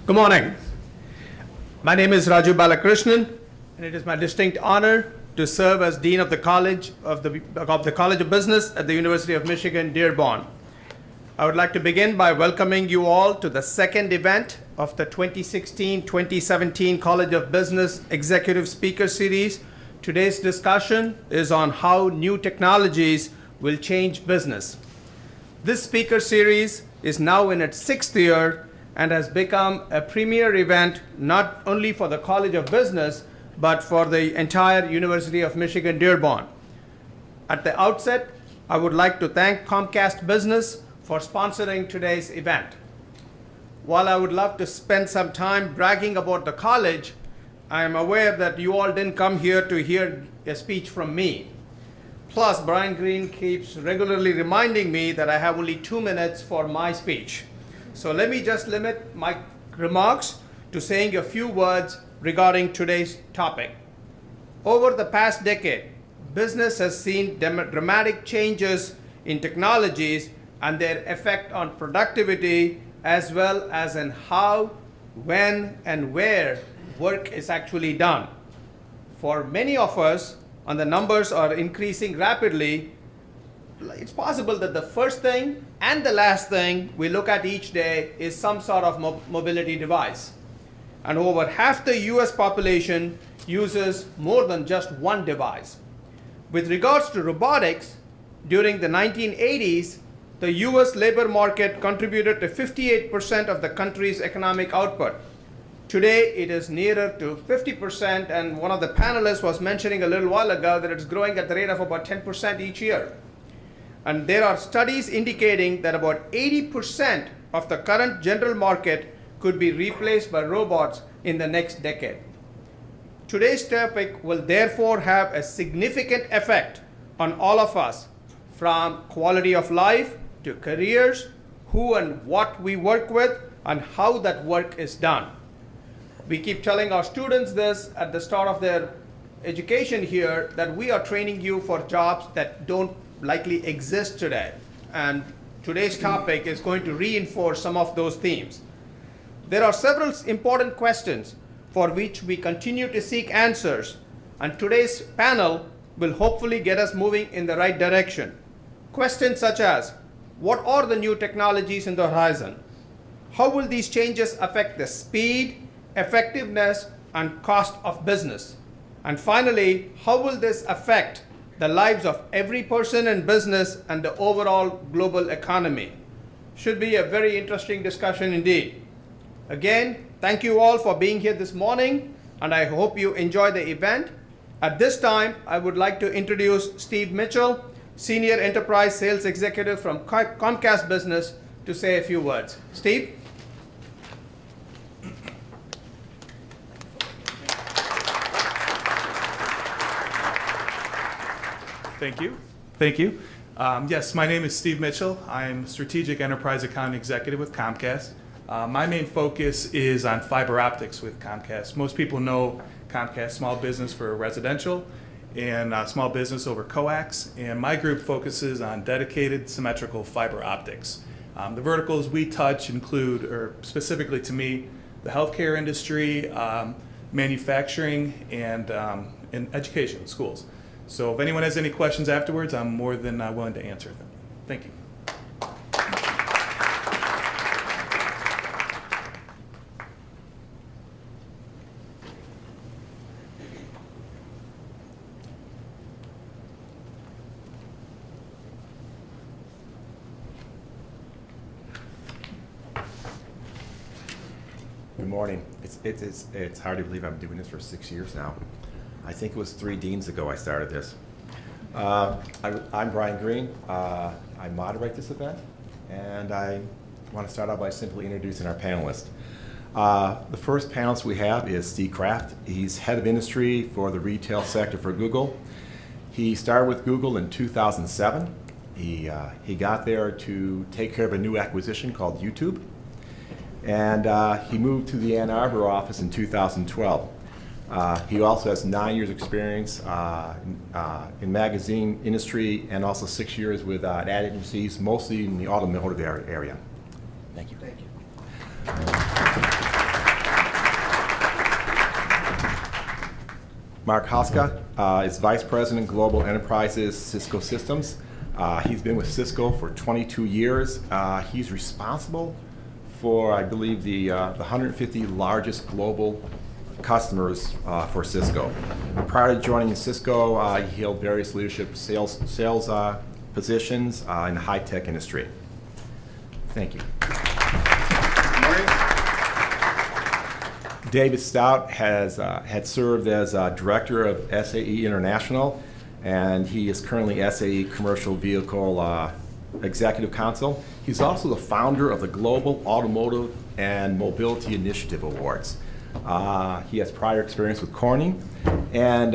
Good morning. My name is Raju Balakrishnan, and it is my distinct honor to serve as Dean of the College of Business at the University of Michigan-Dearborn. I would like to begin by welcoming you all to the second event of the 2016-2017 College of Business Executive Speaker Series. Today's discussion is on how new technologies will change business. This speaker series is now in its sixth year and has become a premier event not only for the College of Business, but for the entire University of Michigan-Dearborn. At the outset, I would like to thank Comcast Business for sponsoring today's event. While I would love to spend some time bragging about the college, I am aware that you all didn't come here to hear a speech from me. Plus, Brian Green keeps regularly reminding me that I have only 2 minutes for my speech. So let me just limit my remarks to saying a few words regarding today's topic. Over the past decade, business has seen dramatic changes in technologies and their effect on productivity, as well as in how, when, and where work is actually done. For many of us, and the numbers are increasing rapidly, it's possible that the first thing and the last thing we look at each day is some sort of mobility device. And over half the US population uses more than just one device. With regards to robotics, during the 1980s, the US labor market contributed to 58% of the country's economic output. Today, it is nearer to 50%, and one of the panelists was mentioning a little while ago that it's growing at the rate of about 10% each year. And there are studies indicating that about 80% of the current general market could be replaced by robots in the next decade. Today's topic will therefore have a significant effect on all of us, from quality of life to careers, who and what we work with, and how that work is done. We keep telling our students this at the start of their education here, that we are training you for jobs that don't likely exist today. And today's topic is going to reinforce some of those themes. There are several important questions for which we continue to seek answers, and today's panel will hopefully get us moving in the right direction. Questions such as, what are the new technologies in the horizon? How will these changes affect the speed, effectiveness, and cost of business? And finally, how will this affect the lives of every person in business and the overall global economy? Should be a very interesting discussion indeed. Again, thank you all for being here this morning, and I hope you enjoy the event. At this time, I would like to introduce Steve Mitchell, Senior Enterprise Sales Executive from Comcast Business, to say a few words. Steve? Thank you. Thank you. Yes, my name is Steve Mitchell. I'm Strategic Enterprise Account Executive with Comcast. My main focus is on fiber optics with Comcast. Most people know Comcast Small Business for residential and small business over coax, and my group focuses on dedicated symmetrical fiber optics. The verticals we touch include, or specifically to me, the healthcare industry, manufacturing, and education, schools. So if anyone has any questions afterwards, I'm more than willing to answer them. Thank you. Good morning. It's hard to believe I'm doing this for 6 years now. I think it was 3 deans ago I started this. I'm Brian Green. I moderate this event, and I want to start out by simply introducing our panelists. The first panelist we have is Steve Kraft. He's head of industry for the retail sector for Google. He started with Google in 2007. He got there to take care of a new acquisition called YouTube, and he moved to the Ann Arbor office in 2012. He also has 9 years experience in magazine industry, and also 6 years with ad agencies, mostly in the automotive area. Thank you. Thank you. Mark Haska is Vice President, Global Enterprises, Cisco Systems. He's been with Cisco for 22 years. He's responsible for, I believe, the 150 largest global customers for Cisco. Prior to joining Cisco, he held various leadership sales positions in the high-tech industry. Thank you. David Stout had served as director of SAE International, and he is currently SAE Commercial Vehicle Executive Council. He's also the founder of the Global Automotive and Mobility Initiative Awards. He has prior experience with Corning, and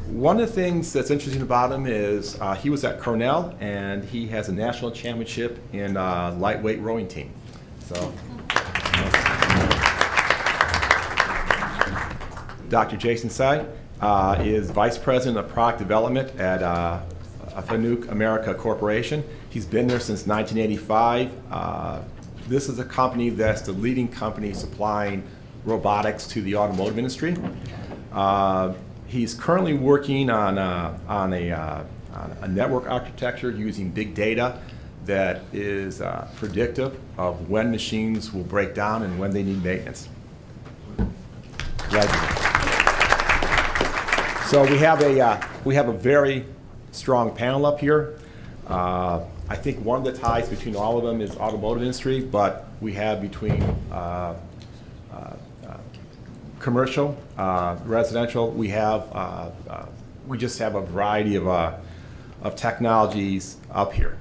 one of the things that's interesting about him is he was at Cornell, and he has a national championship in lightweight rowing team. So. Dr. Jason Tsai is Vice President of Product Development at Fanuc America Corporation. He's been there since 1985. This is a company that's the leading company supplying robotics to the automotive industry. He's currently working on a network architecture using big data that is predictive of when machines will break down and when they need maintenance. So we have a very strong panel up here. I think one of the ties between all of them is automotive industry, but we have between commercial, residential. We just have a variety of technologies up here.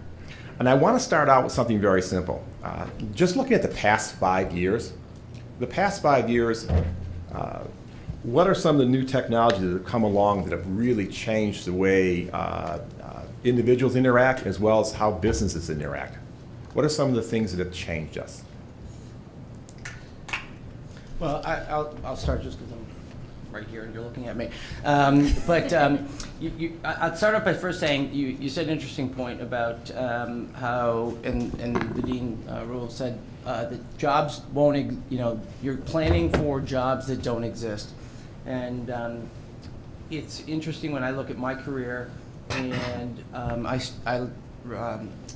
And I want to start out with something very simple. Just looking at the past 5 years, what are some of the new technologies that have come along that have really changed the way individuals interact as well as how businesses interact? What are some of the things that have changed us? Well, I'll start just because I'm right here and you're looking at me. I'd start off by first saying you said an interesting point about how, and the Dean Rule said that jobs won't, you're planning for jobs that don't exist. And it's interesting when I look at my career, and I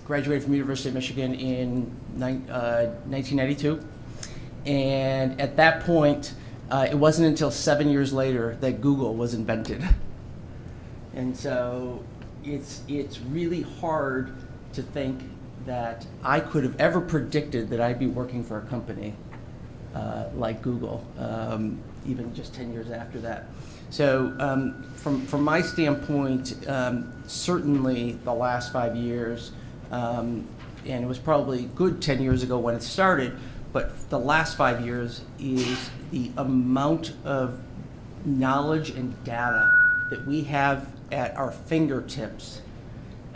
graduated from University of Michigan in 1992. And at that point, it wasn't until 7 years later that Google was invented. And so it's really hard to think that I could have ever predicted that I'd be working for a company like Google, even just 10 years after that. So from my standpoint, certainly the last 5 years, and it was probably good 10 years ago when it started, but the last 5 years is the amount of knowledge and data that we have at our fingertips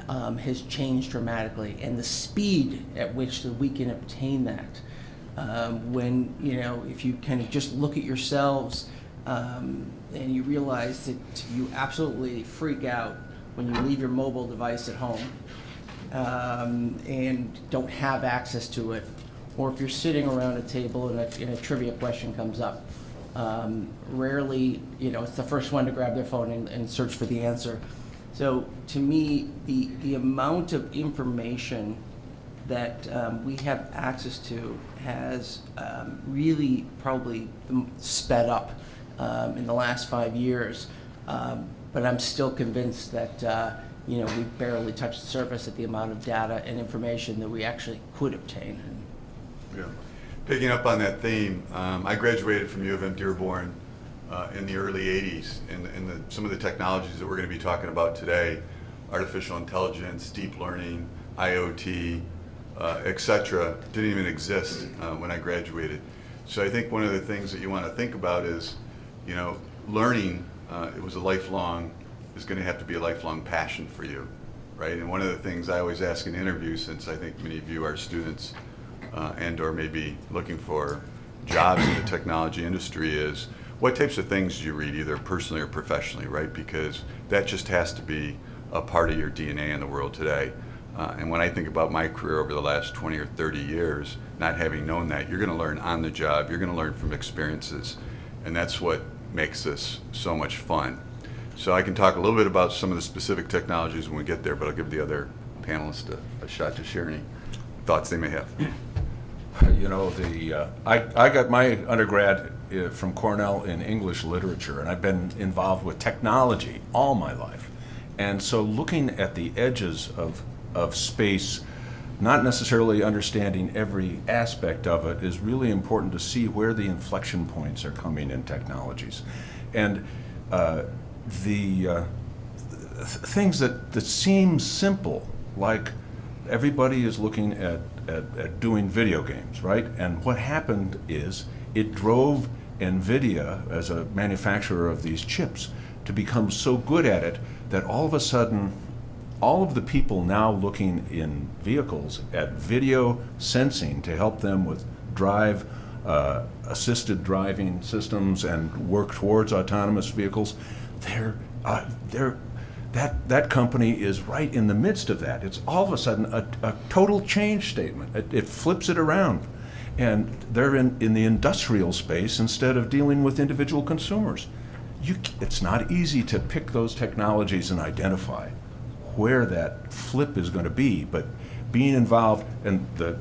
has changed dramatically, and the speed at which that we can obtain that. When, if you kind of just look at yourselves and you realize that you absolutely freak out when you leave your mobile device at home and don't have access to it, or if you're sitting around a table and a trivia question comes up. Rarely, it's the first one to grab their phone and search for the answer. So to me, the amount of information that we have access to has really probably sped up in the last 5 years. But I'm still convinced that we've barely touched the surface at the amount of data and information that we actually could obtain. Yeah. Picking up on that theme, I graduated from U of M-Dearborn in the early 80s, and some of the technologies that we're going to be talking about today, artificial intelligence, deep learning, IoT, etc., didn't even exist when I graduated. So I think one of the things that you want to think about is, learning is going to have to be a lifelong passion for you, right? And one of the things I always ask in interviews, since I think many of you are students and or maybe looking for jobs in the technology industry, is what types of things do you read, either personally or professionally, right? Because that just has to be a part of your DNA in the world today. And when I think about my career over the last 20 or 30 years, not having known that, you're going to learn on the job, you're going to learn from experiences, and that's what makes this so much fun. So I can talk a little bit about some of the specific technologies when we get there, but I'll give the other panelists a shot to share any thoughts they may have. You know, I got my undergrad from Cornell in English literature, and I've been involved with technology all my life. And so looking at the edges of space, not necessarily understanding every aspect of it, is really important to see where the inflection points are coming in technologies. And things that seem simple, like everybody is looking at doing video games, right? And what happened is it drove NVIDIA, as a manufacturer of these chips, to become so good at it that all of a sudden, all of the people now looking in vehicles at video sensing to help them with assisted driving systems and work towards autonomous vehicles, that company is right in the midst of that. It's all of a sudden a total change statement. It flips it around. And they're in the industrial space instead of dealing with individual consumers. It's not easy to pick those technologies and identify where that flip is going to be, but being involved, and the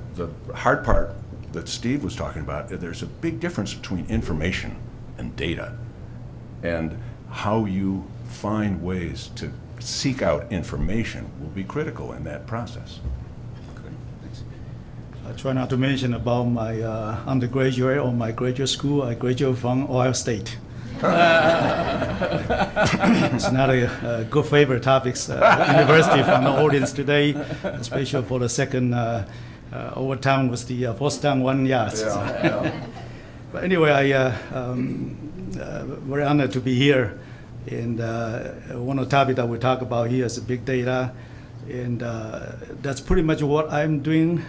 hard part that Steve was talking about, there's a big difference between information and data, and how you find ways to seek out information will be critical in that process. I try not to mention about my undergraduate or my graduate school. I graduated from Ohio State. It's not a good favorite topics university from the audience today, especially for the second overtime was the first time 1 yard. But anyway, I very honored to be here. And one of the topics that we talk about here is big data. And that's pretty much what I'm doing,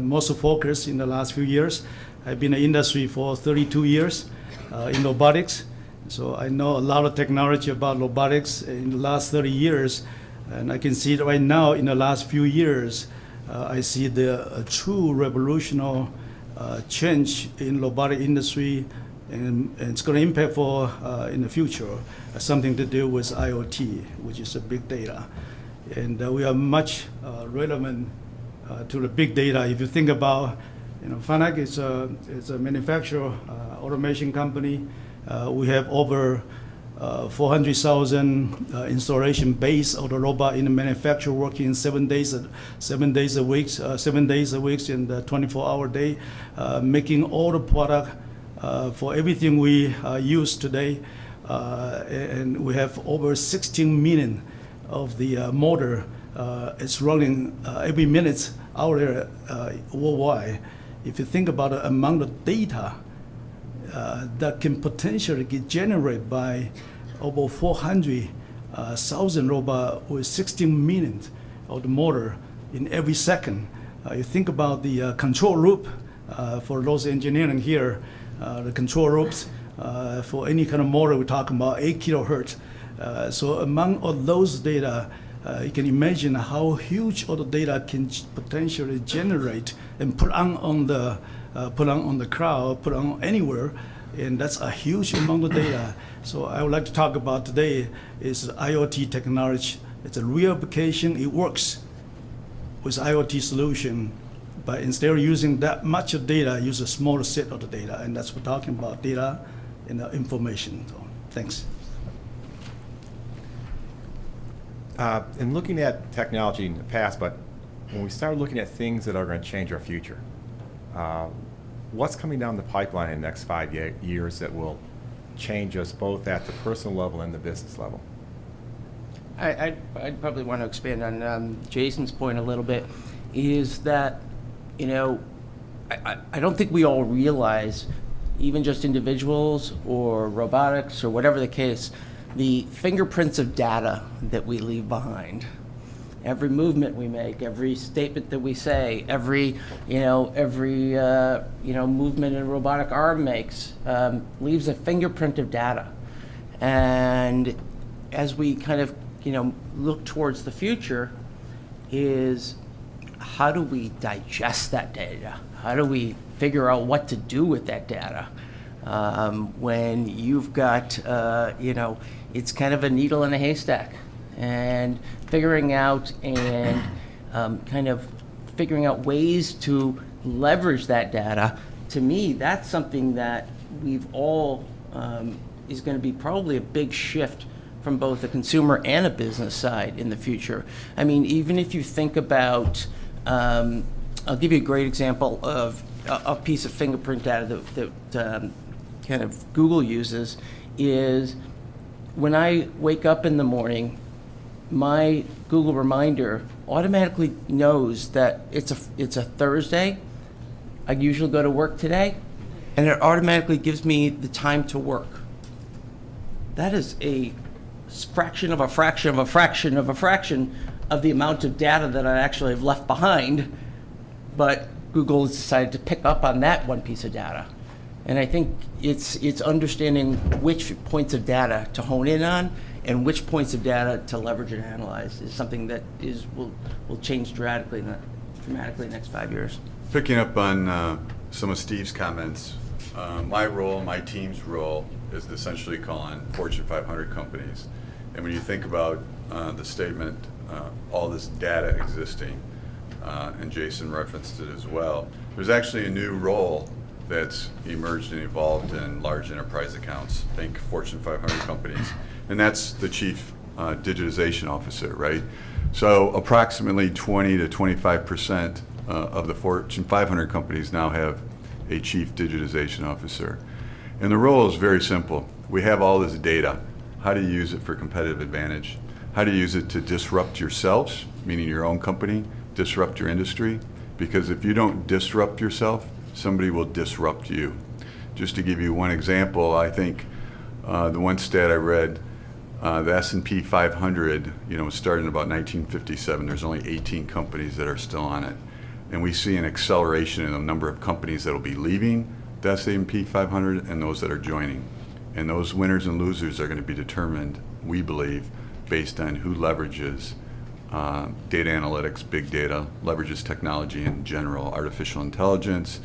most of focus in the last few years. I've been in the industry for 32 years in robotics. So I know a lot of technology about robotics in the last 30 years. And I can see it right now in the last few years, I see the true revolutionary change in robotic industry, and it's going to impact for in the future something to do with IoT, which is a big data. And we are much relevant to the big data. If you think about, Fanuc is a manufacturer automation company. We have over 400,000 installation base of the robot in the manufacturer working 7 days a week, 7 days a week in the 24-hour day, making all the product for everything we use today. And we have over 16 million of the motor. It's running every minute out there worldwide. If you think about the amount of data that can potentially get generated by over 400,000 robots with 16 million of the motor in every second. You think about the control loop for those engineering here, the control loops for any kind of motor, we're talking about 8 kilohertz. So among all those data, you can imagine how huge all the data can potentially generate and put on the cloud, put on anywhere, and that's a huge amount of data. So I would like to talk about today is IoT technology. It's a real application. It works with IoT solution, but instead of using that much of data, use a smaller set of the data, and that's what we're talking about, data and information. So, thanks. In looking at technology in the past, but when we start looking at things that are going to change our future, what's coming down the pipeline in the next 5 years that will change us both at the personal level and the business level? I'd probably want to expand on Jason's point a little bit, is that, I don't think we all realize, even just individuals or robotics or whatever the case, the fingerprints of data that we leave behind. Every movement we make, every statement that we say, every movement a robotic arm makes leaves a fingerprint of data. And as we kind of look towards the future, is how do we digest that data? How do we figure out what to do with that data? When you've got, it's kind of a needle in a haystack. And figuring out figuring out ways to leverage that data, to me, that's something that we've all, is going to be probably a big shift from both the consumer and a business side in the future. I mean, even if you think about, I'll give you a great example of a piece of fingerprint data that kind of Google uses, is when I wake up in the morning, my Google reminder automatically knows that it's a Thursday. I usually go to work today, and it automatically gives me the time to work. That is a fraction of a fraction of a fraction of a fraction of the amount of data that I actually have left behind, but Google has decided to pick up on that one piece of data. And I think it's understanding which points of data to hone in on and which points of data to leverage and analyze is something that will change dramatically in the next 5 years. Picking up on some of Steve's comments, my role, my team's role is to essentially call on Fortune 500 companies. And when you think about the statement, all this data existing, and Jason referenced it as well, there's actually a new role that's emerged and evolved in large enterprise accounts, think Fortune 500 companies, and that's the Chief Digitization Officer, right? So approximately 20 to 25% of the Fortune 500 companies now have a Chief Digitization Officer. And the role is very simple. We have all this data. How do you use it for competitive advantage? How do you use it to disrupt yourselves, meaning your own company, disrupt your industry? Because if you don't disrupt yourself, somebody will disrupt you. Just to give you one example, I think the one stat I read, the S&P 500, was started in about 1957. There's only 18 companies that are still on it. And we see an acceleration in the number of companies that will be leaving the S&P 500 and those that are joining. And those winners and losers are going to be determined, we believe, based on who leverages data analytics, big data, leverages technology in general, artificial intelligence,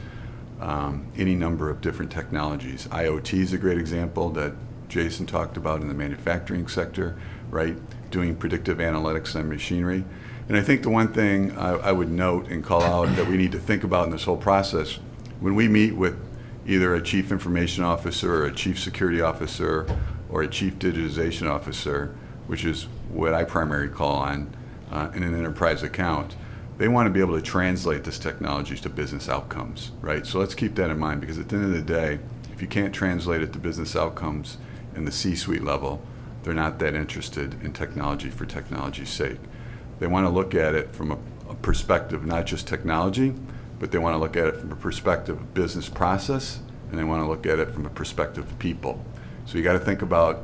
any number of different technologies. IoT is a great example that Jason talked about in the manufacturing sector, right? Doing predictive analytics on machinery. And I think the one thing I would note and call out that we need to think about in this whole process, when we meet with either a chief information officer or a chief security officer or a chief digitization officer, which is what I primarily call on in an enterprise account, they want to be able to translate this technology to business outcomes, right? So let's keep that in mind, because at the end of the day, if you can't translate it to business outcomes in the C-suite level, they're not that interested in technology for technology's sake. They want to look at it from a perspective, not just technology, but they want to look at it from a perspective of business process, and they want to look at it from a perspective of people. So you got to think about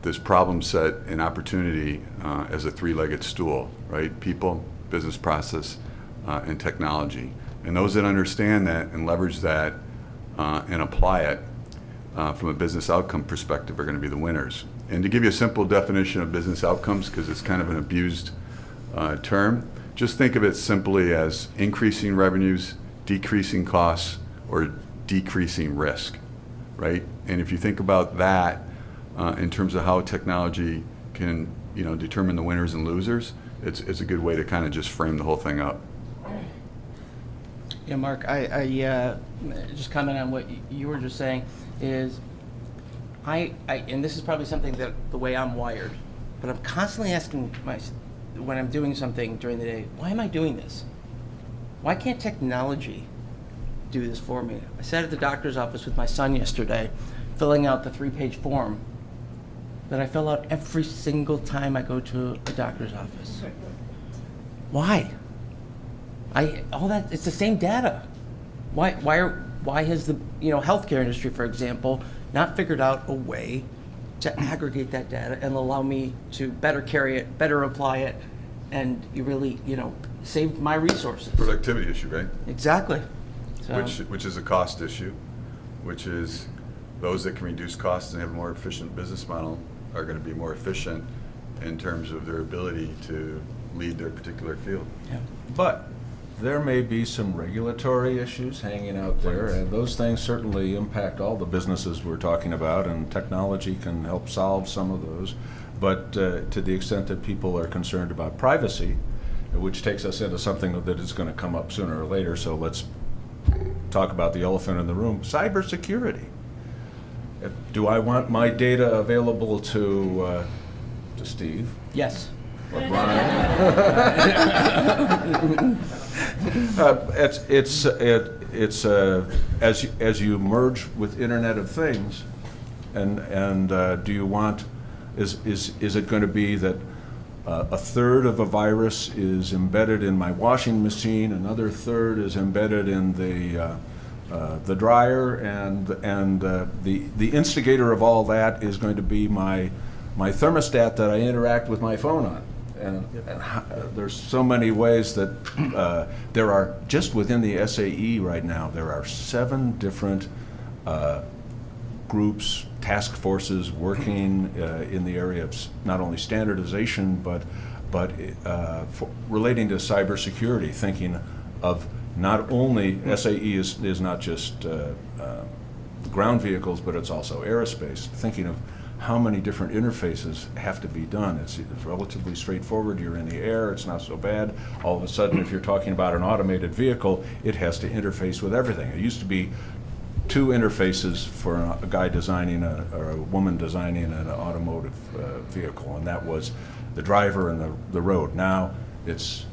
this problem set and opportunity as a three-legged stool, right? People, business process, and technology. And those that understand that and leverage that and apply it from a business outcome perspective are going to be the winners. And to give you a simple definition of business outcomes, because it's kind of an abused term, just think of it simply as increasing revenues, decreasing costs, or decreasing risk, right? And if you think about that in terms of how technology can, determine the winners and losers, it's a good way to kind of just frame the whole thing up. Yeah, Mark, I just comment on what you were just saying is, and this is probably something that the way I'm wired, but I'm constantly asking when I'm doing something during the day, why am I doing this? Why can't technology do this for me? I sat at the doctor's office with my son yesterday, filling out the 3-page form that I fill out every single time I go to a doctor's office. Why? It's the same data. Why has the healthcare industry, for example, not figured out a way to aggregate that data and allow me to better carry it, better apply it, and you really, save my resources? Productivity issue, right? Exactly. So, Which is a cost issue, which is those that can reduce costs and have a more efficient business model are going to be more efficient in terms of their ability to lead their particular field. yeah. But there may be some regulatory issues hanging out there, and those things certainly impact all the businesses we're talking about, and technology can help solve some of those. But to the extent that people are concerned about privacy, which takes us into something that is going to come up sooner or later, so let's talk about the elephant in the room, cybersecurity. Do I want my data available to Steve? Yes. Or Brian? It's as you merge with Internet of Things, and do you want, is it going to be that a third of a virus is embedded in my washing machine, another third is embedded in the dryer, and the instigator of all that is going to be my thermostat that I interact with my phone on. And there's so many ways that there are, just within the SAE right now, there are 7 different groups, task forces working in the area of not only standardization, but relating to cybersecurity, thinking of not only SAE is not just ground vehicles, but it's also aerospace, thinking of how many different interfaces have to be done. It's relatively straightforward. You're in the air, it's not so bad. All of a sudden, if you're talking about an automated vehicle, it has to interface with everything. It used to be 2 interfaces for a guy designing or a woman designing an automotive vehicle, and that was the driver and the road. Now it's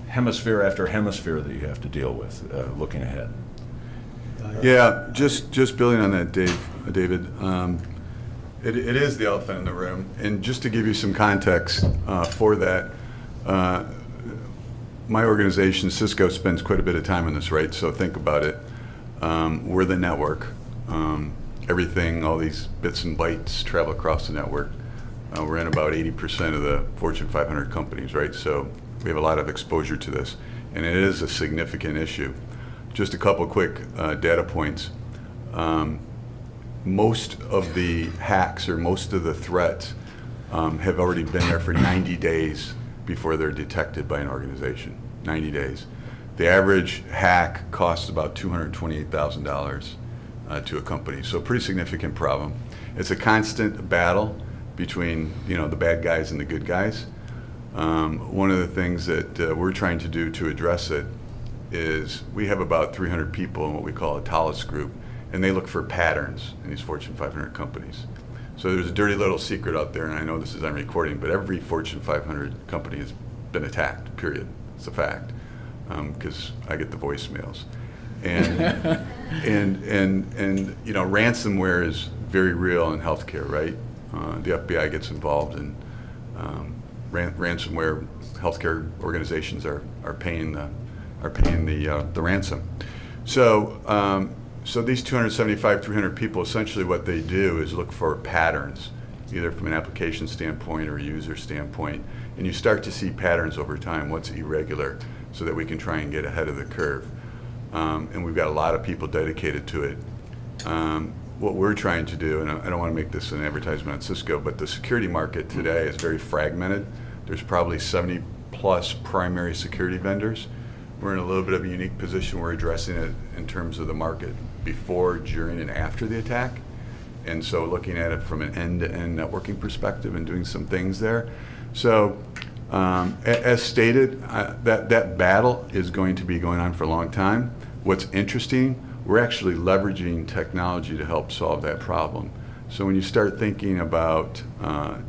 hemisphere after hemisphere that you have to deal with looking ahead. Yeah, just building on that, David. It is the elephant in the room, and just to give you some context for that, my organization, Cisco, spends quite a bit of time on this, right? So think about it. We're the network. Everything, all these bits and bytes travel across the network. We're in about 80% of the Fortune 500 companies, right? So we have a lot of exposure to this, and it is a significant issue. Just a couple quick data points. Most of the hacks or most of the threats have already been there for 90 days before they're detected by an organization. 90 days. The average hack costs about $228,000 to a company, so a pretty significant problem. It's a constant battle between the bad guys and the good guys. One of the things that we're trying to do to address it is we have about 300 people in what we call a Talos group, and they look for patterns in these Fortune 500 companies. So there's a dirty little secret out there, and I know this is on recording, but every Fortune 500 company has been attacked, period. It's a fact, because I get the voicemails. And, and ransomware is very real in healthcare, right? The FBI gets involved, and ransomware healthcare organizations are paying the ransom. So these 275, 300 people, essentially what they do is look for patterns, either from an application standpoint or a user standpoint, and you start to see patterns over time, what's irregular, so that we can try and get ahead of the curve. And we've got a lot of people dedicated to it. What we're trying to do, and I don't want to make this an advertisement on Cisco, but the security market today is very fragmented. There's probably 70 plus primary security vendors. We're in a little bit of a unique position. We're addressing it in terms of the market before, during, and after the attack. And so looking at it from an end-to-end networking perspective and doing some things there. So as stated, that battle is going to be going on for a long time. What's interesting, we're actually leveraging technology to help solve that problem. So when you start thinking about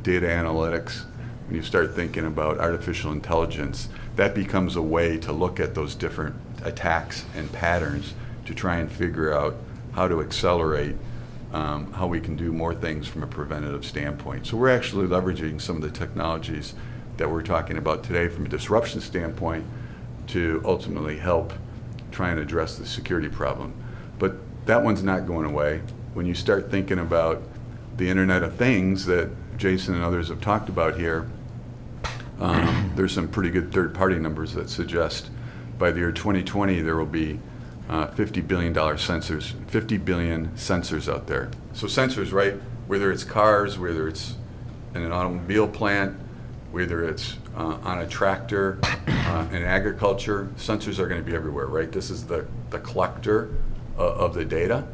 data analytics, when you start thinking about artificial intelligence, that becomes a way to look at those different attacks and patterns to try and figure out how to accelerate how we can do more things from a preventative standpoint. So we're actually leveraging some of the technologies that we're talking about today from a disruption standpoint to ultimately help try and address the security problem. But that one's not going away. When you start thinking about the Internet of Things that Jason and others have talked about here, there's some pretty good third-party numbers that suggest by the year 2020 there will be $50 billion sensors, 50 billion sensors out there. So sensors, right? Whether it's cars, whether it's in an automobile plant, whether it's on a tractor, in agriculture, sensors are going to be everywhere, right? This is the collector of the data.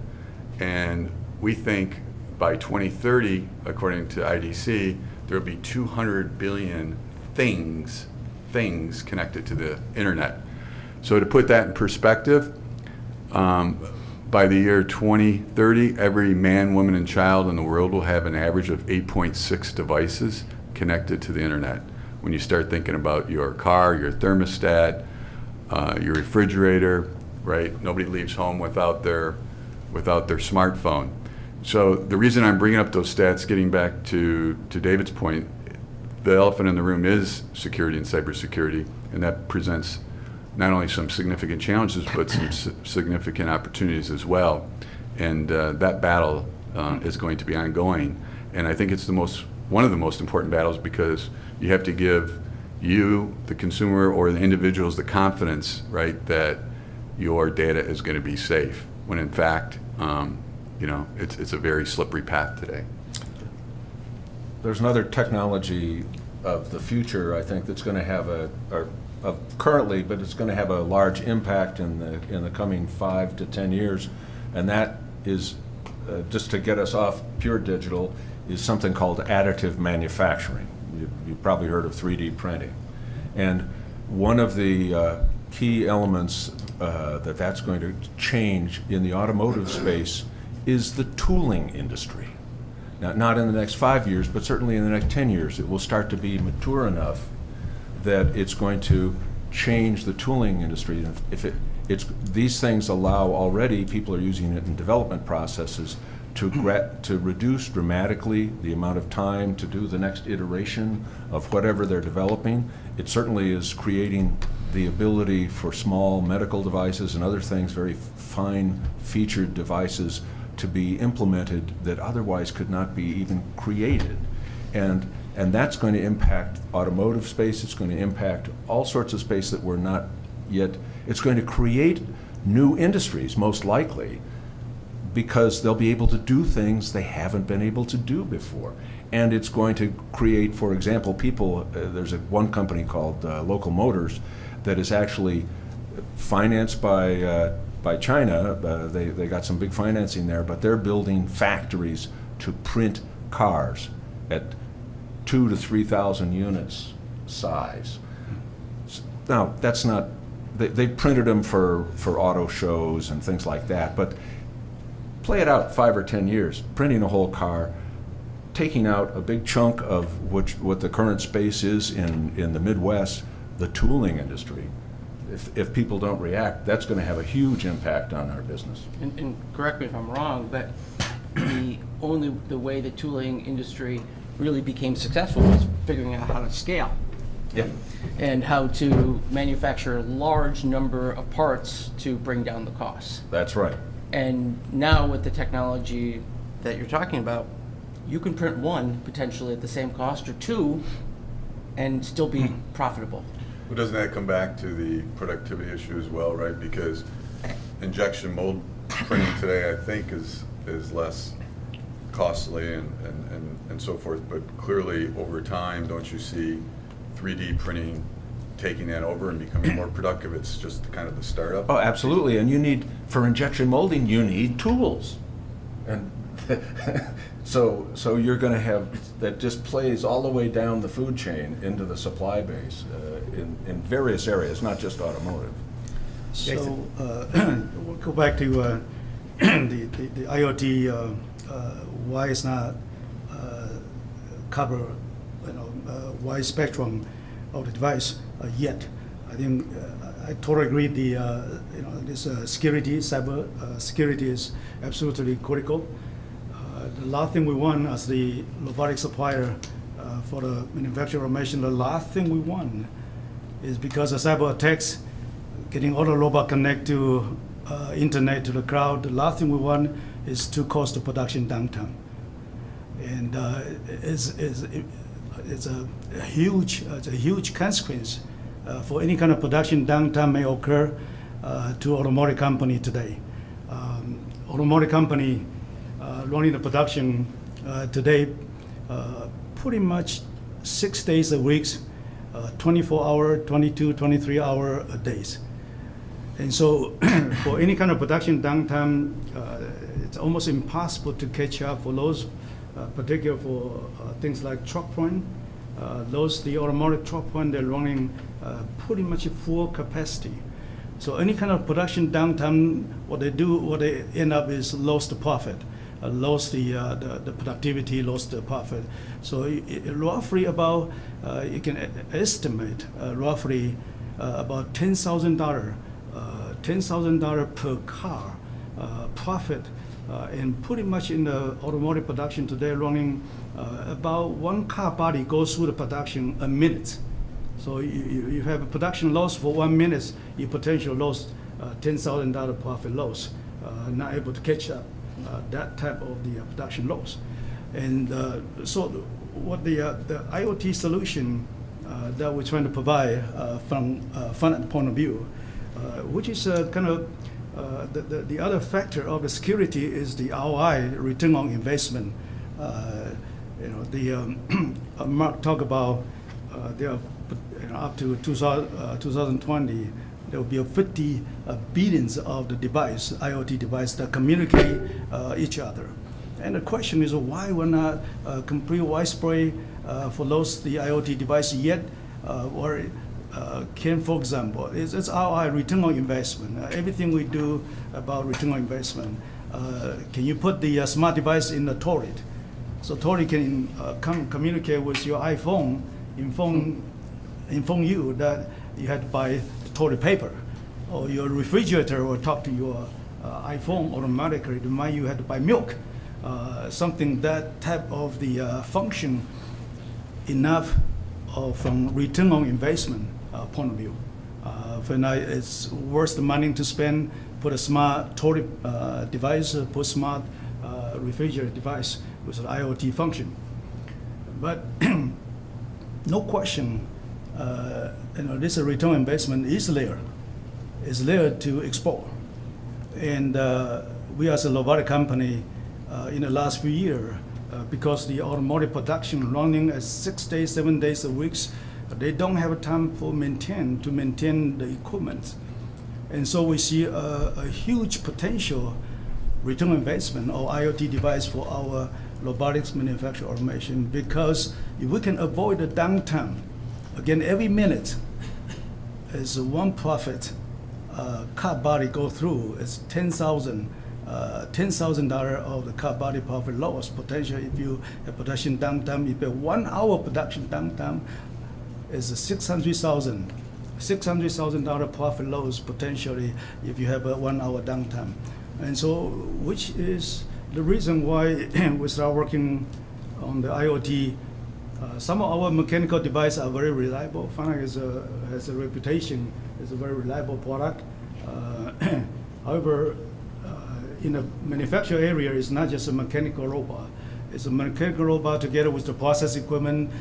And we think by 2030, according to IDC, there will be 200 billion things connected to the internet. So to put that in perspective, by the year 2030, every man, woman, and child in the world will have an average of 8.6 devices connected to the internet. When you start thinking about your car, your thermostat, your refrigerator, right? Nobody leaves home without their smartphone. So the reason I'm bringing up those stats, getting back to David's point, the elephant in the room is security and cybersecurity, and that presents not only some significant challenges, but some significant opportunities as well. And that battle is going to be ongoing. And I think it's one of the most important battles, because you have to give you, the consumer, or the individuals, the confidence, right, that your data is going to be safe, when in fact, it's a very slippery path today. There's another technology of the future, I think, that's going to have currently, but it's going to have a large impact in the coming 5 to 10 years, and that is, just to get us off pure digital, is something called additive manufacturing. You've probably heard of 3D printing. And one of the key elements that's going to change in the automotive space is the tooling industry. Now, not in the next 5 years, but certainly in the next 10 years, it will start to be mature enough that it's going to change the tooling industry. And these things allow, already people are using it in development processes to reduce dramatically the amount of time to do the next iteration of whatever they're developing. It certainly is creating the ability for small medical devices and other things, very fine featured devices, to be implemented that otherwise could not be even created. And that's going to impact automotive space. It's going to impact all sorts of space that we're not yet. It's going to create new industries, most likely, because they'll be able to do things they haven't been able to do before. And it's going to create, for example, people, there's one company called Local Motors that is actually financed by China. They got some big financing there, but they're building factories to print cars at 2,000 to 3,000 units size. Now, that's not, they printed them for auto shows and things like that, but play it out 5 or 10 years, printing a whole car, taking out a big chunk of what the current space is in the Midwest, the tooling industry. If people don't react, that's going to have a huge impact on our business. And correct me if I'm wrong, but the way the tooling industry really became successful was figuring out how to scale. Yeah. And how to manufacture a large number of parts to bring down the costs. That's right. And now with the technology that you're talking about, you can print one potentially at the same cost, or two, and still be profitable. Well, doesn't that come back to the productivity issue as well, right? Because injection mold printing today, I think, is less costly and so forth. But clearly, over time, don't you see 3D printing taking that over and becoming more productive? It's just kind of the startup. Oh, absolutely. And for injection molding, you need tools. And so you're going to have, that just plays all the way down the food chain into the supply base in various areas, not just automotive. So we'll go back to the IoT, why it's not cover wide spectrum of the device yet. I think I totally agree. This security, cyber security is absolutely critical. The last thing we want as the robotic supplier for the manufacturing automation, the last thing we want is, because of cyber attacks, getting all the robot connect to internet, to the cloud, the last thing we want is to cause the production downtime. And it's a huge consequence for any kind of production downtime may occur to automotive company today. Automotive company running the production today pretty much 6 days a week, 24-hour, 22, 23-hour days. And so for any kind of production downtime, it's almost impossible to catch up for those, particularly for things like truck point. The automotive truck point, they're running pretty much full capacity. So any kind of production downtime, what they end up is lost the profit, lost the productivity, lost the profit. So roughly about, you can estimate roughly about $10,000 per car profit, and pretty much in the automotive production today running about one car body goes through the production a minute. So you have a production loss for 1 minute, you potentially lost $10,000 profit loss, not able to catch up that type of the production loss. And so what the IoT solution that we're trying to provide from front point of view, which is kind of the other factor of the security is the ROI, return on investment. Mark talked about there are, up to 2020, there will be 50 billions of the device, IoT device that communicate each other. And the question is why we're not complete widespread for those the IoT device yet, or can, for example, it's our return on investment. Everything we do about return on investment. Can you put the smart device in the toilet? So toilet can communicate with your iPhone, inform you that you had to buy toilet paper, or your refrigerator will talk to your iPhone automatically to remind you had to buy milk. Something that type of the function enough from return on investment point of view. For now, it's worth the money to spend, put a smart toilet device, put smart refrigerator device with an IoT function. But no question, this return on investment is there. It's there to explore. And we as a robotic company, in the last few years, because the automotive production running at 6 days, 7 days a week, they don't have time to maintain the equipment. And so we see a huge potential return on investment or IoT device for our robotics manufacturing automation, because if we can avoid the downtime, again, every minute is one profit car body go through, it's $10,000 of the car body profit loss potential. If you have production downtime, if a 1 hour production downtime is $600,000 profit loss potentially if you have a 1 hour downtime. And so, which is the reason why we start working on the IoT. Some of our mechanical devices are very reliable. Fanuc has a reputation as a very reliable product. However, in the manufacturing area, it's not just a mechanical robot. It's a mechanical robot together with the process equipment,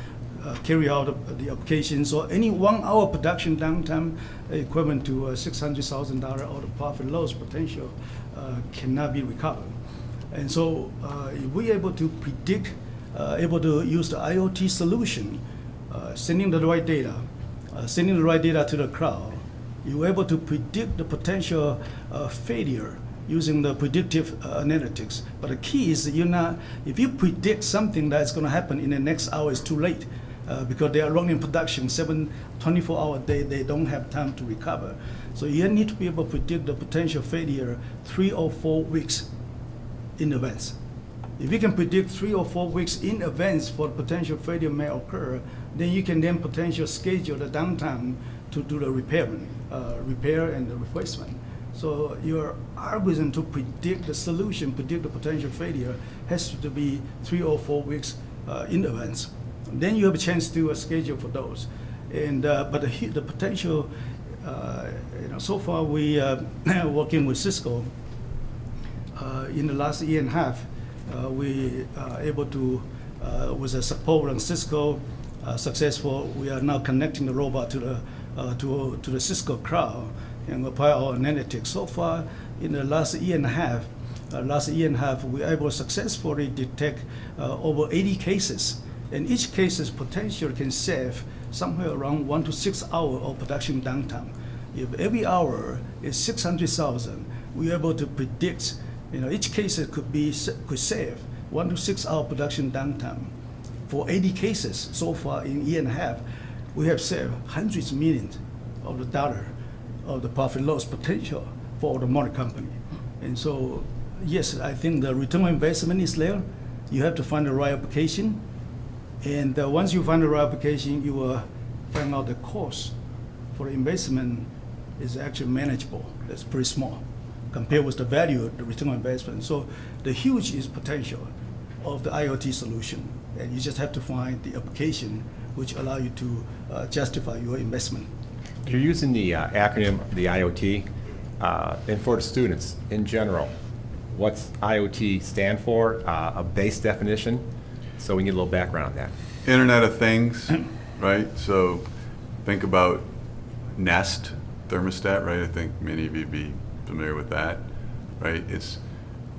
carry out the application. So any 1 hour production downtime equivalent to $600,000 of the profit loss potential cannot be recovered. And so if we're able to predict, able to use the IoT solution, sending the right data to the cloud, you're able to predict the potential failure using the predictive analytics. But the key is that if you predict something that's going to happen in the next hour, it's too late, because they are running production 24-hour day, they don't have time to recover. So you need to be able to predict the potential failure 3 or 4 weeks in advance. If you can predict 3 or 4 weeks in advance for the potential failure may occur, then you can then potentially schedule the downtime to do the repair and the replacement. So your algorithm to predict the solution, predict the potential failure, has to be 3 or 4 weeks in advance. Then you have a chance to schedule for those. And but the potential, so far we working with Cisco. In the last year and a half, we are able to, with the support from Cisco, successful. We are now connecting the robot to the Cisco cloud and apply our analytics. So far, in the last year and a half, we were able to successfully detect over 80 cases And each case's potential can save somewhere around 1 to 6 hours of production downtime. If every hour is 600,000, we are able to predict, each case could save 1 to 6 hour production downtime. For 80 cases so far in a year and a half, we have saved hundreds of millions of the dollar of the profit loss potential for automotive company. And so, yes, I think the return on investment is there. You have to find the right application. And once you find the right application, you will find out the cost for the investment is actually manageable. It's pretty small compared with the value of the return on investment. So the huge is potential of the IoT solution. And you just have to find the application which allow you to justify your investment. You're using the acronym, the IoT, and for the students in general, what's IoT stand for? A base definition, so we need a little background on that. Internet of Things, right? So think about Nest thermostat, right? I think many of you be familiar with that, right? It's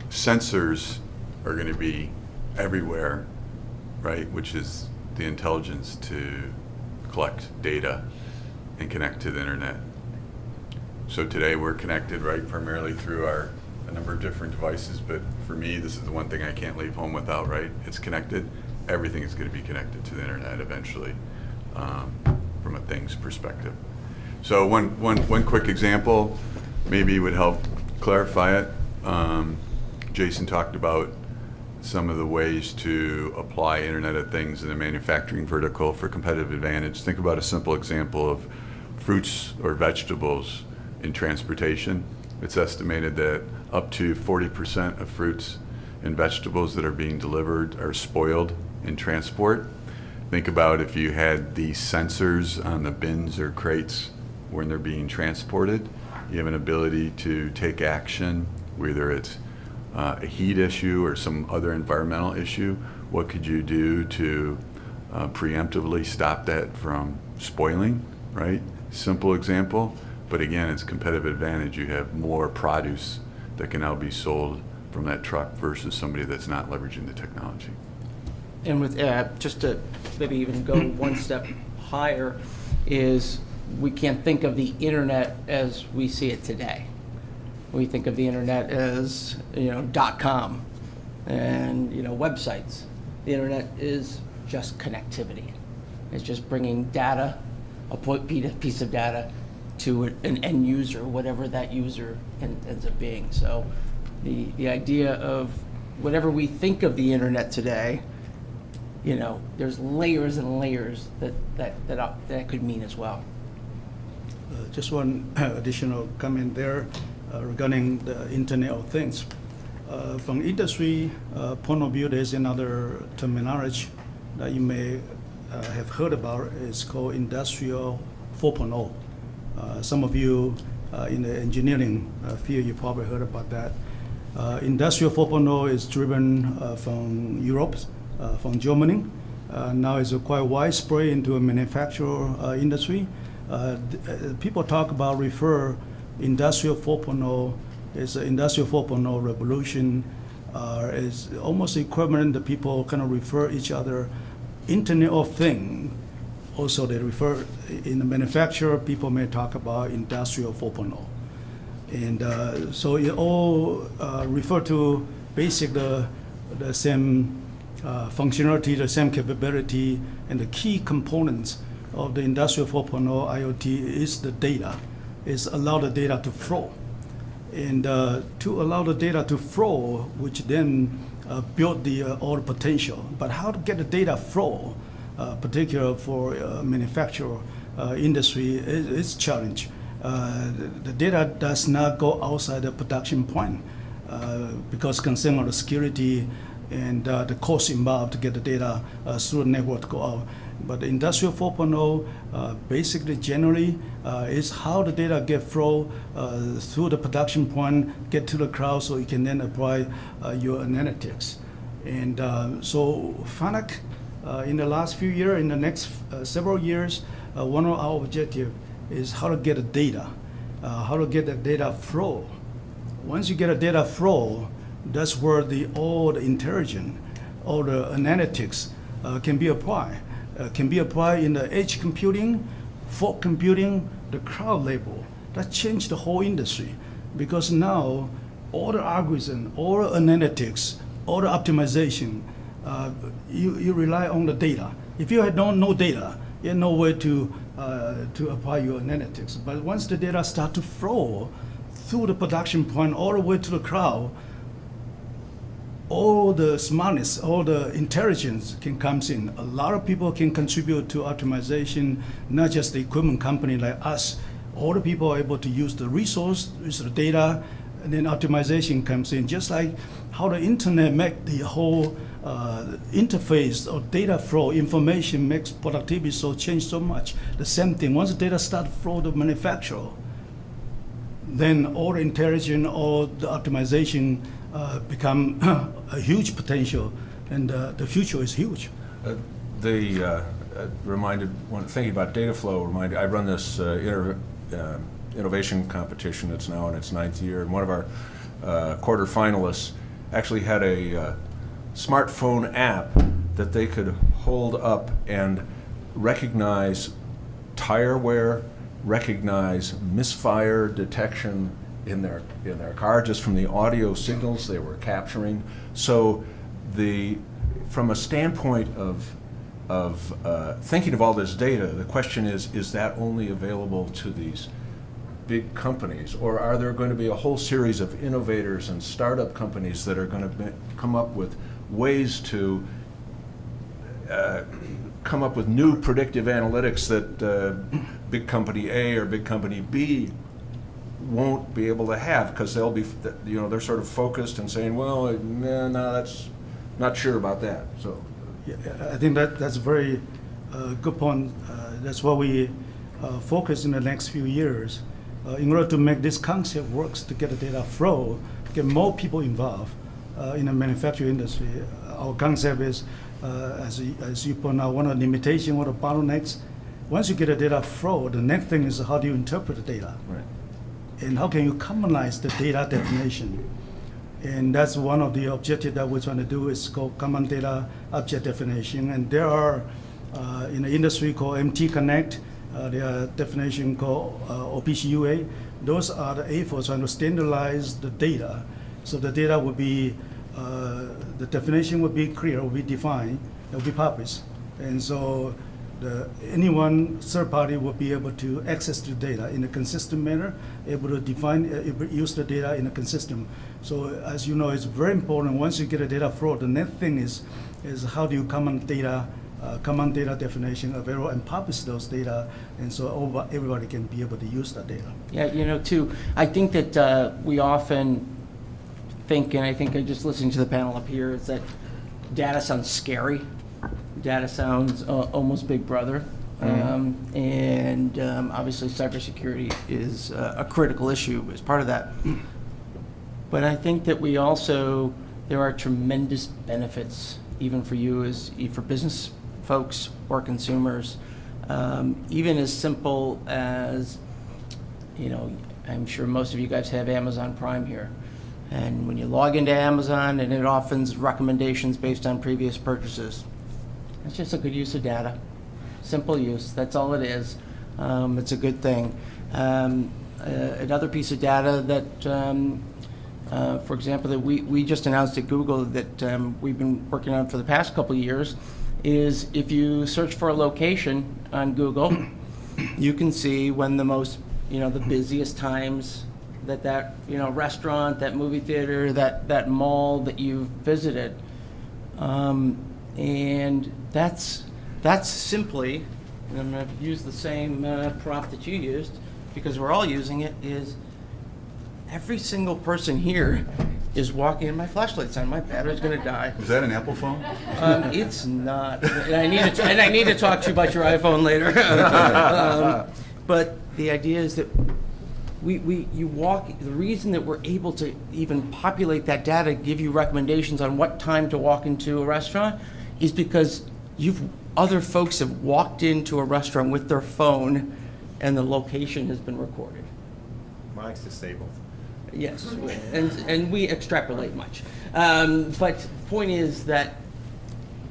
sensors are going to be everywhere, right? Which is the intelligence to collect data and connect to the internet. So today we're connected, right, primarily through a number of different devices, but for me, this is the one thing I can't leave home without, right? It's connected. Everything is going to be connected to the internet eventually, from a things perspective. So one quick example maybe would help clarify it. Jason talked about some of the ways to apply Internet of Things in the manufacturing vertical for competitive advantage. Think about a simple example of fruits or vegetables in transportation. It's estimated that up to 40% of fruits and vegetables that are being delivered are spoiled in transport. Think about if you had these sensors on the bins or crates when they're being transported. You have an ability to take action, whether it's a heat issue or some other environmental issue. What could you do to preemptively stop that from spoiling, right? Simple example, but again, it's competitive advantage. You have more produce that can now be sold from that truck versus somebody that's not leveraging the technology. And with, just to maybe even go one step higher, is we can't think of the internet as we see it today. We think of the internet as, .com and, websites. The internet is just connectivity. It's just bringing data, a piece of data, to an end user, whatever that user ends up being. So the idea of whatever we think of the internet today, there's layers and layers that could mean as well. Just one additional comment there regarding the Internet of Things. From industry point of view, there's another terminology that you may have heard about. It's called Industrial 4.0. Some of you in the engineering field, you probably heard about that. Industrial 4.0 is driven from Europe, from Germany. Now it's quite widespread into a manufacturing industry. People talk about refer Industrial 4.0 is an Industrial 4.0 revolution. Is almost equivalent that people kind of refer each other. Internet of Things. Also, they refer in the manufacturer. People may talk about Industrial 4.0, and so it all refer to basic the same functionality, the same capability, and the key components of the Industrial 4.0 IoT is the data, is allow the data to flow. And to allow the data to flow, which then build all the potential. But how to get the data flow, particularly for manufacturer industry, is challenge. The data does not go outside the production point because concern of the security and the cost involved to get the data through the network to go out. But the Industrial 4.0 basically generally is how the data get flow through the production point, get to the cloud so you can then apply your analytics. And so FANUC in the last few years, in the next several years, one of our objectives is how to get the data, how to get the data flow. Once you get a data flow, that's where all the intelligence, all the analytics can be applied. Can be applied in the edge computing, fog computing, the cloud level. That changed the whole industry because now all the algorithm, all the analytics, all the optimization, you rely on the data. If you don't know data, you have no way to apply your analytics. But once the data start to flow through the production point all the way to the cloud, all the smartness, all the intelligence can come in. A lot of people can contribute to optimization, not just the equipment company like us. All the people are able to use the resource, use the data, and then optimization comes in. Just like how the internet make the whole interface or data flow, information makes productivity so change so much. The same thing, once the data start flow to manufacturer, then all the intelligence, all the optimization become a huge potential, and the future is huge. Thinking about data flow, I run this innovation competition that's now in its 9th year, and one of our quarter finalists actually had a smartphone app that they could hold up and recognize tire wear, recognize misfire detection in their car just from the audio signals they were capturing. So from a standpoint of thinking of all this data, the question is that only available to these big companies, or are there going to be a whole series of innovators and startup companies that are going to come up with ways to come up with new predictive analytics that big company A or big company B won't be able to have, because they'll be, they're sort of focused and saying, well, no, that's not sure about that. So, yeah, I think that's a very good point. That's what we focus in the next few years. In order to make this concept works, to get the data flow, get more people involved in the manufacturing industry. Our concept is, as you point out, one of the limitations, one of the bottlenecks. Once you get the data flow, the next thing is how do you interpret the data? right. And how can you commonize the data definition? And that's one of the objectives that we're trying to do is called Common Data Object Definition. And there are, in the industry called MT Connect, there are definition called OPC-UA. Those are the efforts trying to standardize the data. So the data will be, the definition will be clear, will be defined, it will be published. And so anyone, third party, will be able to access the data in a consistent manner, able to define, use the data in a consistent. So as you know, it's very important, once you get a data flow, the next thing is how do you common data definition available and publish those data, and so everybody can be able to use that data. Yeah, too, I think that we often think, and I think I just listening to the panel up here, is that data sounds scary. Data sounds almost Big Brother, and obviously cybersecurity is a critical issue as part of that. But I think that there are tremendous benefits, even for you for business folks or consumers, even as simple as, I'm sure most of you guys have Amazon Prime here. And when you log into Amazon, and it offers recommendations based on previous purchases, it's just a good use of data. Simple use, that's all it is. It's a good thing. Another piece of data that, for example, that we just announced at Google that we've been working on for the past couple of years is if you search for a location on Google, you can see when the busiest times that restaurant, that movie theater, that mall that you've visited. And that's simply, and I'm going to use the same prompt that you used, because we're all using it, is every single person here is walking, and my flashlight's on, my battery's going to die. Is that an Apple phone? It's not. And I need to talk to you about your iPhone later. But the idea is that you walk, the reason that we're able to even populate that data, give you recommendations on what time to walk into a restaurant, is because other folks have walked into a restaurant with their phone and the location has been recorded. Mine's disabled. Yes, and we extrapolate much. But the point is that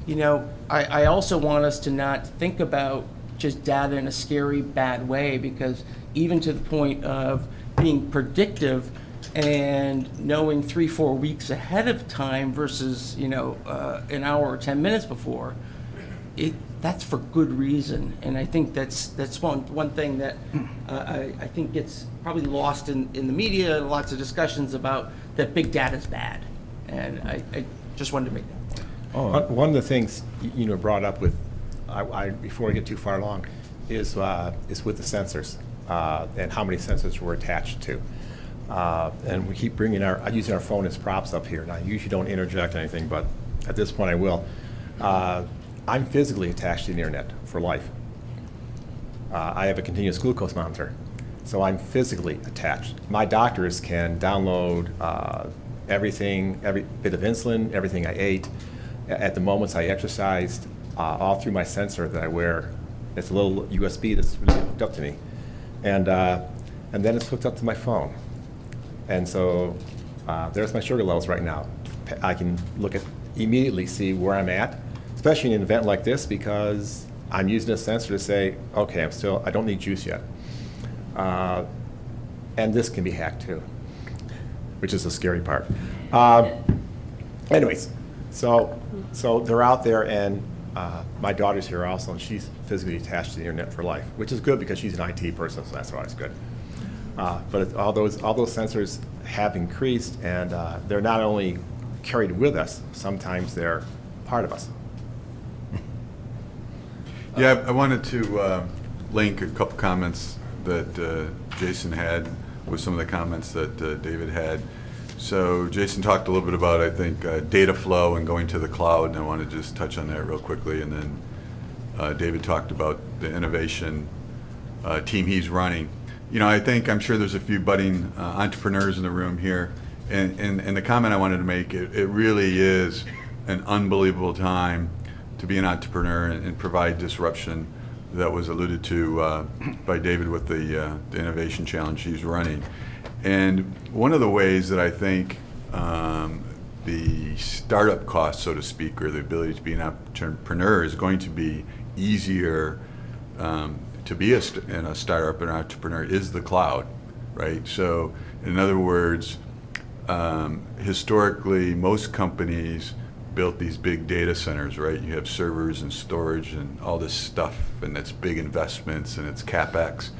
you know, I also want us to not think about just data in a scary, bad way, because even to the point of being predictive and knowing 3-4 weeks ahead of time versus, you know, an hour or 10 minutes before, that's for good reason. And I think that's one thing that I think gets probably lost in the media, and lots of discussions about that big data is bad. And I just wanted to make that point. One of the things you know brought up with, before I get too far along, is with the sensors and how many sensors we're attached to. And we keep using our phone as props up here. And I usually don't interject anything, but at this point I will. I'm physically attached to the internet for life. I have a continuous glucose monitor, so I'm physically attached. My doctors can download everything, every bit of insulin, everything I ate, at the moments I exercised, all through my sensor that I wear. It's a little USB that's really hooked up to me, and then it's hooked up to my phone. And so there's my sugar levels right now. I can immediately see where I'm at, especially in an event like this, because I'm using a sensor to say, okay, I don't need juice yet. And this can be hacked too, which is the scary part. Anyways, so they're out there, and my daughter's here also, and she's physically attached to the internet for life, which is good because she's an IT person, so that's always good. But all those sensors have increased, and they're not only carried with us, sometimes they're part of us. Yeah, I wanted to link a couple comments that Jason had with some of the comments that David had. So Jason talked a little bit about, I think, data flow and going to the cloud, and I want to just touch on that real quickly. And then David talked about the innovation team he's running. You know, I'm sure there's a few budding entrepreneurs in the room here, and the comment I wanted to make, it really is an unbelievable time to be an entrepreneur and provide disruption that was alluded to by David with the innovation challenge he's running. And one of the ways that I think the startup cost, so to speak, or the ability to be an entrepreneur is going to be easier to be in a startup and entrepreneur is the cloud, right? So in other words, historically, most companies built these big data centers, right? You have servers and storage and all this stuff, and it's big investments and it's CapEx.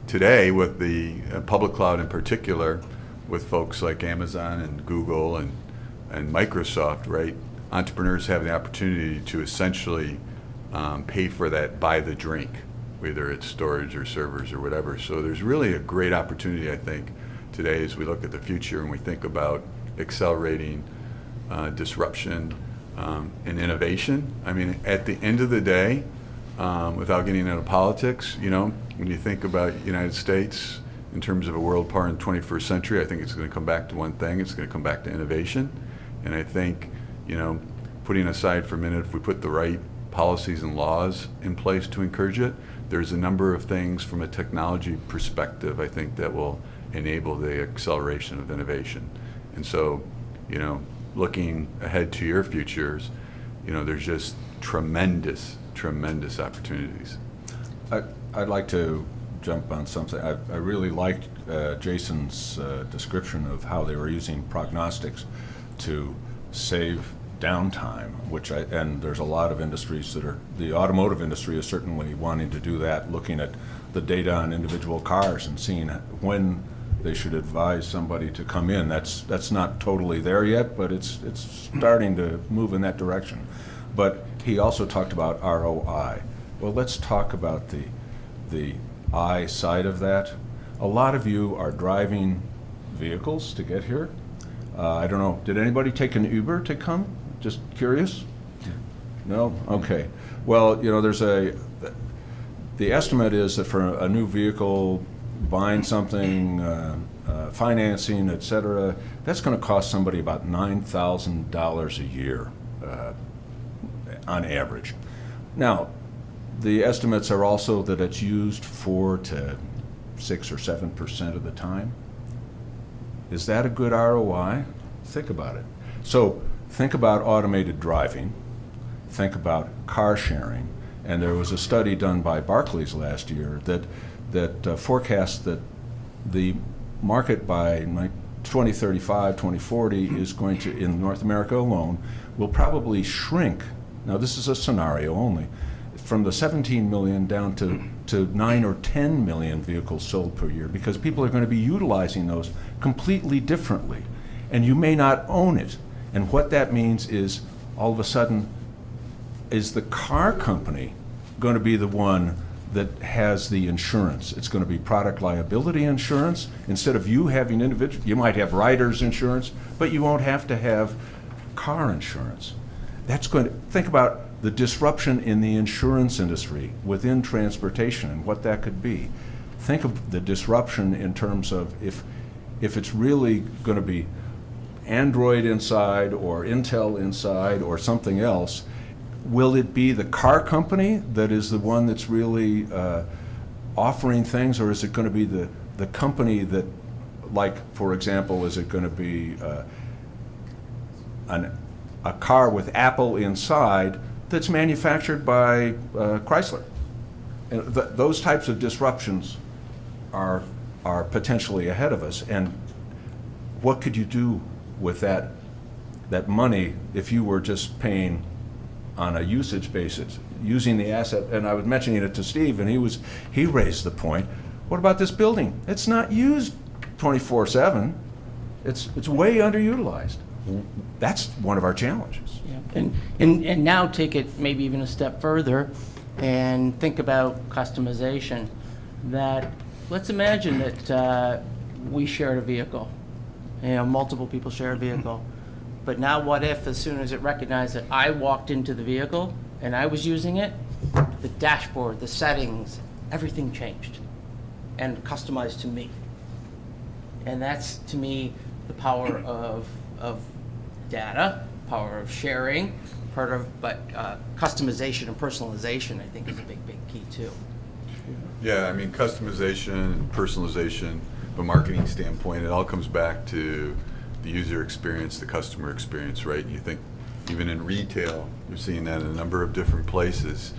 Today, with the public cloud in particular, with folks like Amazon and Google and Microsoft, right? Entrepreneurs have the opportunity to essentially pay for that by the drink, whether it's storage or servers or whatever. So there's really a great opportunity, I think, today as we look at the future and we think about accelerating disruption and innovation. I mean, at the end of the day, without getting into politics, you know, when you think about the United States in terms of a world power in the 21st century, I think it's going to come back to one thing. It's going to come back to innovation. And I think, you know, putting aside for a minute, if we put the right policies and laws in place to encourage it, there's a number of things from a technology perspective, I think, that will enable the acceleration of innovation. And so, you know, looking ahead to your futures, you know, there's just tremendous opportunities. I'd like to jump on something. I really liked Jason's description of how they were using prognostics to save downtime, and there's a lot of industries the automotive industry is certainly wanting to do that, looking at the data on individual cars and seeing when they should advise somebody to come in. That's not totally there yet, but it's starting to move in that direction. But he also talked about ROI. Well, let's talk about the I side of that. A lot of you are driving vehicles to get here. I don't know, did anybody take an Uber to come? Just curious? No? Okay. Well, you know, the estimate is that for a new vehicle, buying something, financing, et cetera, that's going to cost somebody about $9,000 a year on average. Now, the estimates are also that it's used 4 to 6 or 7% of the time. Is that a good ROI? Think about it. So think about automated driving, think about car sharing. And there was a study done by Barclays last year that forecast that the market by 2035, 2040 is going to, in North America alone, will probably shrink. Now this is a scenario only, from the 17 million down to 9 or 10 million vehicles sold per year, because people are going to be utilizing those completely differently. And you may not own it. And what that means is, all of a sudden, is the car company going to be the one that has the insurance? It's going to be product liability insurance. Instead of you having individual, you might have rider's insurance, but you won't have to have car insurance. That's going to, think about the disruption in the insurance industry within transportation and what that could be. Think of the disruption in terms of if it's really going to be Android inside or Intel inside or something else. Will it be the car company that is the one that's really offering things, or is it going to be the company that, like, for example, is it going to be a car with Apple inside that's manufactured by Chrysler? And those types of disruptions are potentially ahead of us. And what could you do with that money if you were just paying on a usage basis, using the asset? And I was mentioning it to Steve, and he raised the point, what about this building? It's not used 24/7. It's way underutilized. That's one of our challenges. Yeah. And now take it maybe even a step further and think about customization. That, let's imagine that we shared a vehicle. Multiple people share a vehicle. But now what if, as soon as it recognized that I walked into the vehicle and I was using it, the dashboard, the settings, everything changed and customized to me. And that's, to me, the power of data, power of sharing, but customization and personalization, I think, is a big key too. Yeah, I mean, customization, personalization, from a marketing standpoint, it all comes back to the user experience, the customer experience, right? And you think, even in retail, you're seeing that in a number of different places.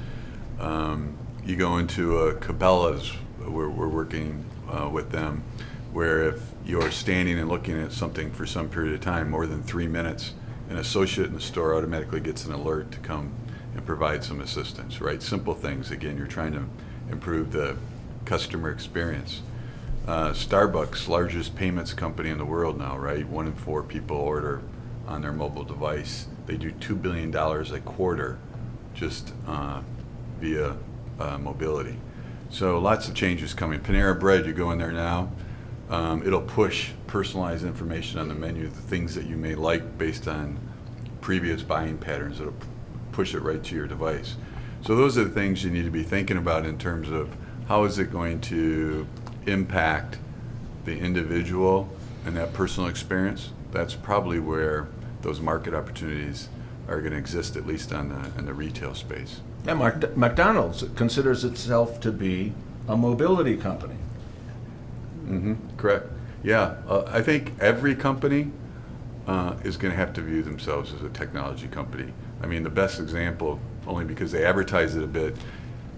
You go into a Cabela's, we're working with them, where if you're standing and looking at something for some period of time, more than 3 minutes, an associate in the store automatically gets an alert to come and provide some assistance, right? Simple things. Again, you're trying to improve the customer experience. Starbucks, largest payments company in the world now, right? 1 in 4 people order on their mobile device. They do $2 billion a quarter just via mobility. So lots of changes coming. Panera Bread, you go in there now, it'll push personalized information on the menu, the things that you may like based on previous buying patterns. It'll push it right to your device. So those are the things you need to be thinking about in terms of how is it going to impact the individual and that personal experience. That's probably where those market opportunities are going to exist, at least in the retail space. Yeah, McDonald's considers itself to be a mobility company. Mm-hmm. Correct. Yeah, I think every company is going to have to view themselves as a technology company. I mean, the best example, only because they advertise it a bit,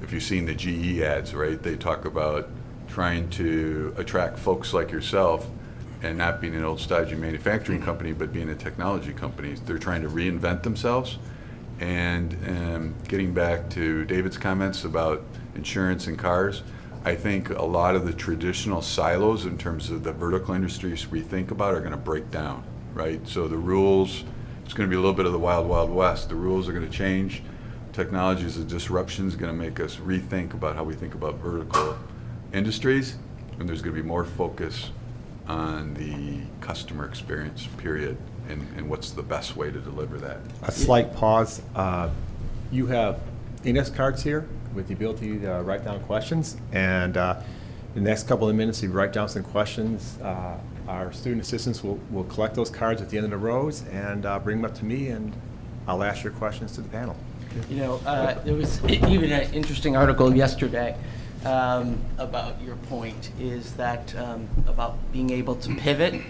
if you've seen the GE ads, right? They talk about trying to attract folks like yourself and not being an old stodgy manufacturing company, but being a technology company. They're trying to reinvent themselves. And getting back to David's comments about insurance and cars, I think a lot of the traditional silos in terms of the vertical industries we think about are going to break down, right? So the rules, it's going to be a little bit of the wild, wild west. The rules are going to change. Technology as a disruption is going to make us rethink about how we think about vertical industries, and there's going to be more focus on the customer experience, period, and what's the best way to deliver that. A slight pause. You have index cards here with the ability to write down questions, and in the next couple of minutes, you write down some questions. Our student assistants will collect those cards at the end of the rows and bring them up to me, and I'll ask your questions to the panel. There was even an interesting article yesterday about your point, is that about being able to pivot,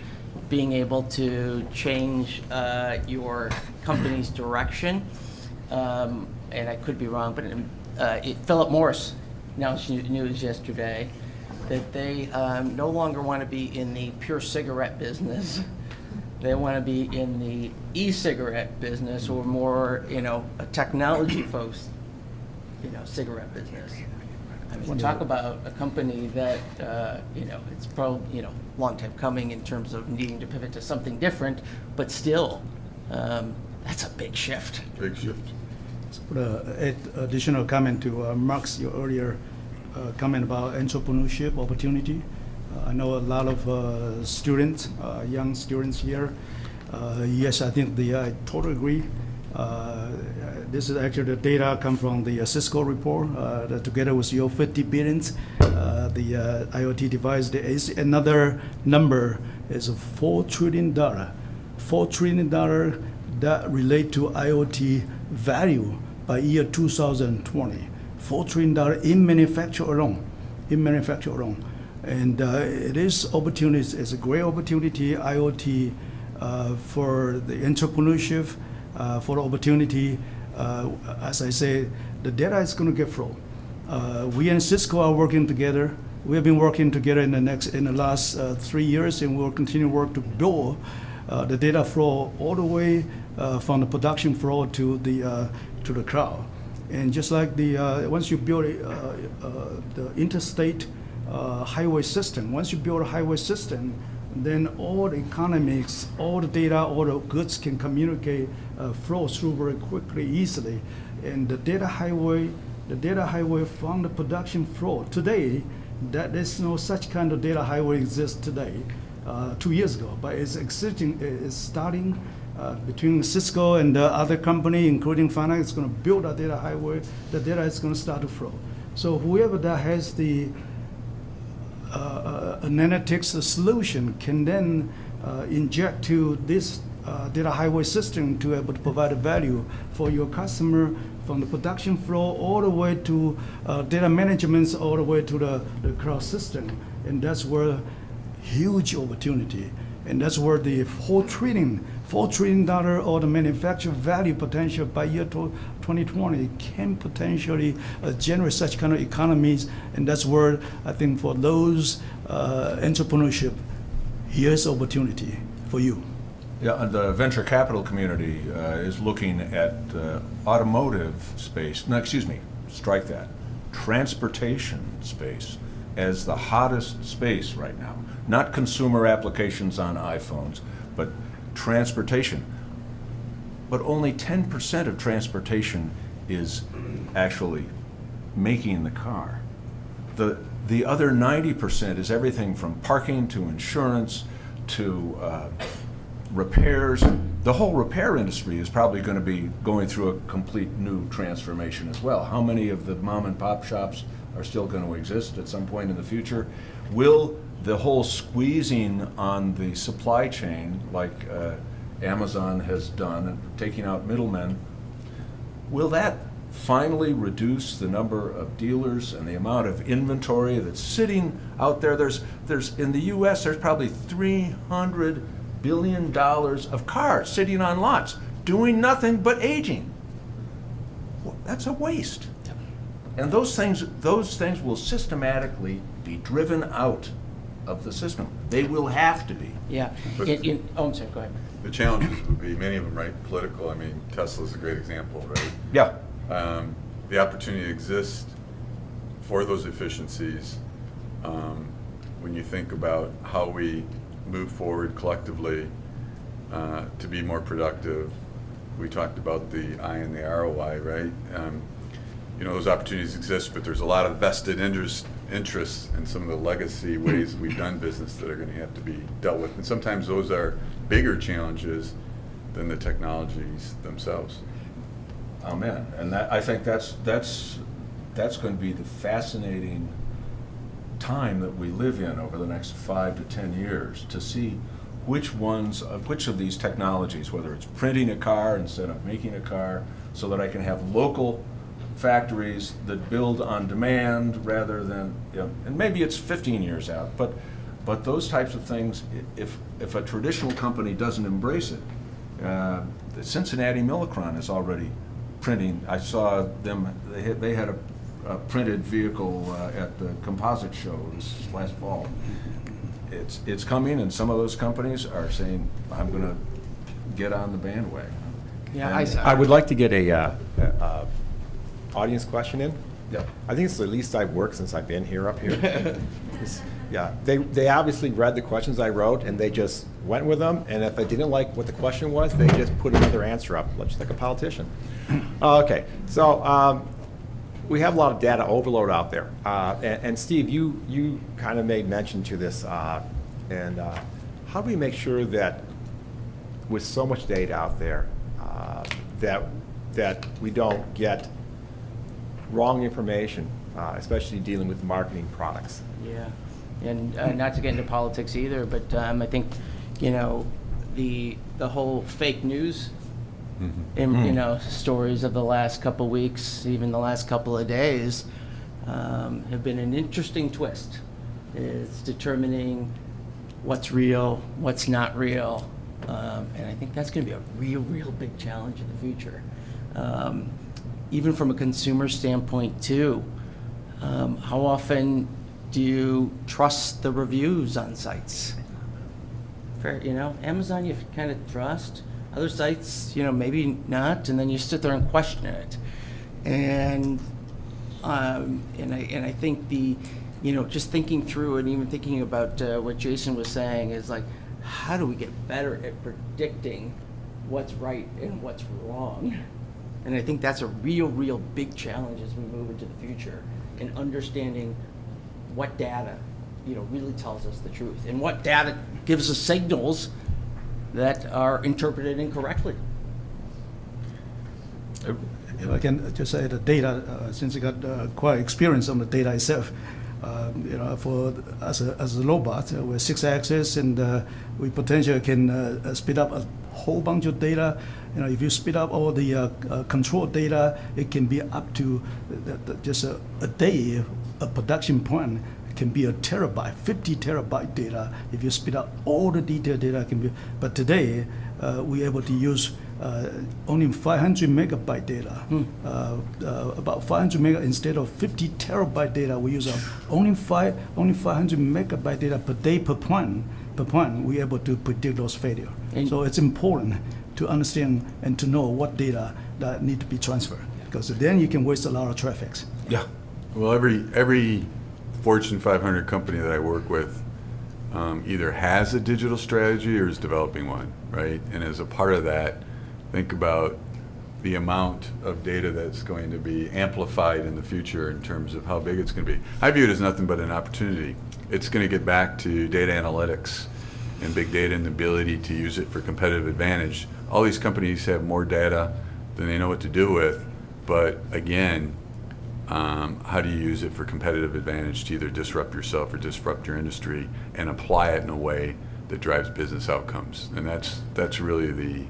being able to change your company's direction. and I could be wrong, but Philip Morris announced news yesterday that they no longer want to be in the pure cigarette business. They want to be in the e-cigarette business, or more, a technology-focused, cigarette business. I mean, talk about a company that, it's probably, long time coming in terms of needing to pivot to something different, but still, that's a big shift. Big shift. Additional comment to Mark's your earlier comment about entrepreneurship opportunity. I know a lot of students, young students here. Yes, I think I totally agree. This is actually the data come from the Cisco report. That together with your 50 billions, the IoT device, there is another number is $4 trillion. $4 trillion that relate to IoT value by year 2020. $4 trillion in manufacture alone. And it is opportunities. It's a great opportunity, IoT, for the entrepreneurship, for the opportunity. As I say, the data is going to get flow. We and Cisco are working together. We have been working together in the last 3 years, and we'll continue to work to build the data flow all the way from the production flow to the cloud. And just like once you build the interstate highway system, once you build a highway system, then all the economics, all the data, all the goods can communicate, flow through very quickly, easily. And the data highway from the production flow today, that there's no such kind of data highway exists today, 2 years ago, but it's existing, it's starting between Cisco and the other company, including Fanuc, is going to build a data highway. The data is going to start to flow. So whoever that has the analytics solution can then inject to this data highway system to be able to provide a value for your customer from the production flow all the way to data management, all the way to the cloud system. And that's where huge opportunity. And that's where the $4 trillion or the manufacturer value potential by year 2020 can potentially generate such kind of economies. And that's where I think for those entrepreneurship, here's opportunity for you. Yeah, and the venture capital community is looking at automotive space, no, excuse me, strike that, transportation space as the hottest space right now. Not consumer applications on iPhones, but transportation. But only 10% of transportation is actually making the car. The other 90% is everything from parking to insurance to repairs. The whole repair industry is probably going to be going through a complete new transformation as well. How many of the mom and pop shops are still going to exist at some point in the future? Will the whole squeezing on the supply chain, like Amazon has done, and taking out middlemen, will that finally reduce the number of dealers and the amount of inventory that's sitting out there? There's in the U.S. there's probably $300 billion of cars sitting on lots, doing nothing but aging. Well, that's a waste. And those things will systematically be driven out of the system. They will have to be. Yeah. I'm sorry, go ahead. The challenges would be, many of them, right, political. I mean, Tesla's a great example, right? Yeah. The opportunity exists for those efficiencies when you think about how we move forward collectively to be more productive. We talked about the I and the ROI, right? Those opportunities exist, but there's a lot of vested interests in some of the legacy ways we've done business that are going to have to be dealt with. And sometimes those are bigger challenges than the technologies themselves. Amen. And I think that's going to be the fascinating time that we live in over the next 5 to 10 years, to see which of these technologies, whether it's printing a car instead of making a car, so that I can have local factories that build on demand rather than, and maybe it's 15 years out, but those types of things, if a traditional company doesn't embrace it, the Cincinnati Millicron is already printing. I saw them, they had a printed vehicle at the composite show this last fall. It's coming, and some of those companies are saying, I'm going to get on the bandwagon. Yeah, I would like to get a audience question in. Yeah. I think it's the least I've worked since I've been here up here. Yeah, they obviously read the questions I wrote and they just went with them. And if I didn't like what the question was, they just put another answer up, just like a politician. Okay, so we have a lot of data overload out there. And Steve, you kind of made mention to this. And how do we make sure that with so much data out there, that we don't get wrong information, especially dealing with marketing products? Yeah, and not to get into politics either, but I think, you know, the whole fake news, you know, stories of the last couple weeks, even the last couple of days, have been an interesting twist. It's determining what's real, what's not real, and I think that's going to be a real big challenge in the future. Even from a consumer standpoint too, how often do you trust the reviews on sites? Fair, you know, Amazon you kind of trust. Other sites, you know, maybe not, and then you sit there and question it. And I think you know, just thinking through and even thinking about what Jason was saying is like, how do we get better at predicting what's right and what's wrong? And I think that's a real big challenge as we move into the future in understanding what data, you know, really tells us the truth and what data gives us signals that are interpreted incorrectly. If I can just say the data, since I got quite experience on the data itself, you know, as a robot with 6 axes, and we potentially can speed up a whole bunch of data. You know, if you speed up all the control data, it can be up to just a day. A production point can be a terabyte, 50 terabyte data. If you speed up all the detailed data, can be. But today, we're able to use only 500 megabyte data. About 500 mega instead of 50 terabyte data. We use only 500 megabyte data per day per point. We're able to predict those failures. So it's important to understand and to know what data that need to be transferred, because then you can waste a lot of traffic. Yeah. Well, every Fortune 500 company that I work with either has a digital strategy or is developing one, right? And as a part of that, think about the amount of data that's going to be amplified in the future in terms of how big it's going to be. I view it as nothing but an opportunity. It's going to get back to data analytics and big data and the ability to use it for competitive advantage. All these companies have more data than they know what to do with, but again, how do you use it for competitive advantage to either disrupt yourself or disrupt your industry and apply it in a way that drives business outcomes? And that's really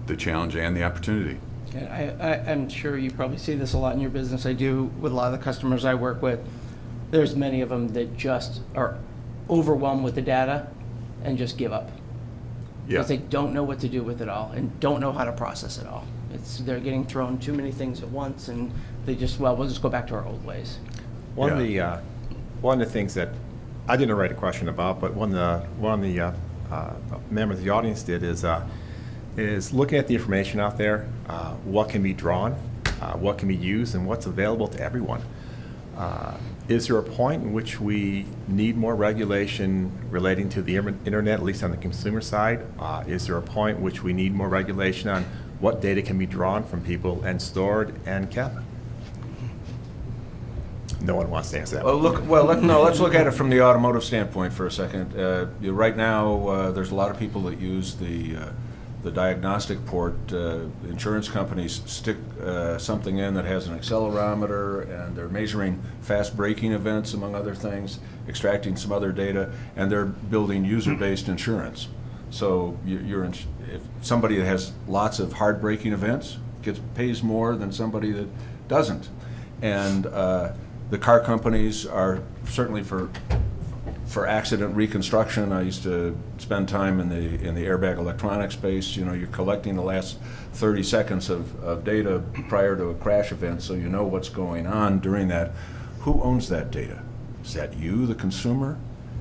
the challenge and the opportunity. Yeah, I'm sure you probably see this a lot in your business. I do with a lot of the customers I work with. There's many of them that just are overwhelmed with the data and just give up. Yeah. Because they don't know what to do with it all and don't know how to process it all. They're getting thrown too many things at once, and they just, we'll just go back to our old ways. One of the things that I didn't write a question about, but one of the members of the audience did is looking at the information out there, what can be drawn, what can be used, and what's available to everyone. Is there a point in which we need more regulation relating to the internet, at least on the consumer side? Is there a point in which we need more regulation on what data can be drawn from people and stored and kept? No one wants to answer that. Let's look at it from the automotive standpoint for a second. Right now, there's a lot of people that use the diagnostic port. Insurance companies stick something in that has an accelerometer, and they're measuring fast braking events, among other things, extracting some other data, and they're building user-based insurance. So if somebody that has lots of hard braking events pays more than somebody that doesn't. And the car companies are certainly for for accident reconstruction, I used to spend time in the airbag electronic space. You know, you're collecting the last 30 seconds of data prior to a crash event, so you know what's going on during that. Who owns that data? Is that you, the consumer?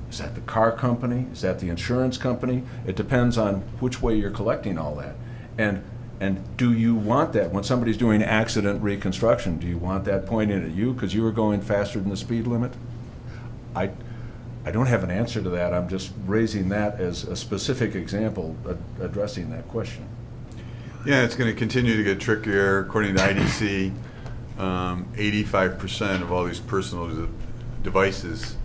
Is that the car company? Is that the insurance company? It depends on which way you're collecting all that. And do you want that when somebody's doing accident reconstruction? Do you want that pointing at you because you were going faster than the speed limit? I don't have an answer to that. I'm just raising that as a specific example addressing that question. Yeah, it's going to continue to get trickier. According to IDC, 85% of all these personal devices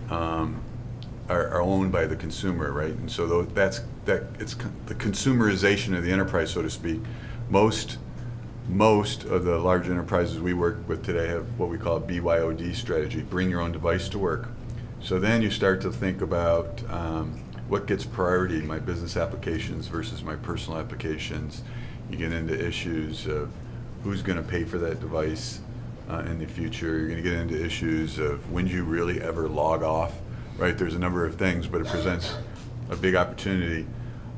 are owned by the consumer, right? And so it's the consumerization of the enterprise, so to speak. Most of the large enterprises we work with today have what we call a BYOD strategy, bring your own device to work. So then you start to think about what gets priority, my business applications versus my personal applications. You get into issues of who's going to pay for that device in the future. You're going to get into issues of when do you really ever log off, right? There's a number of things, but it presents a big opportunity.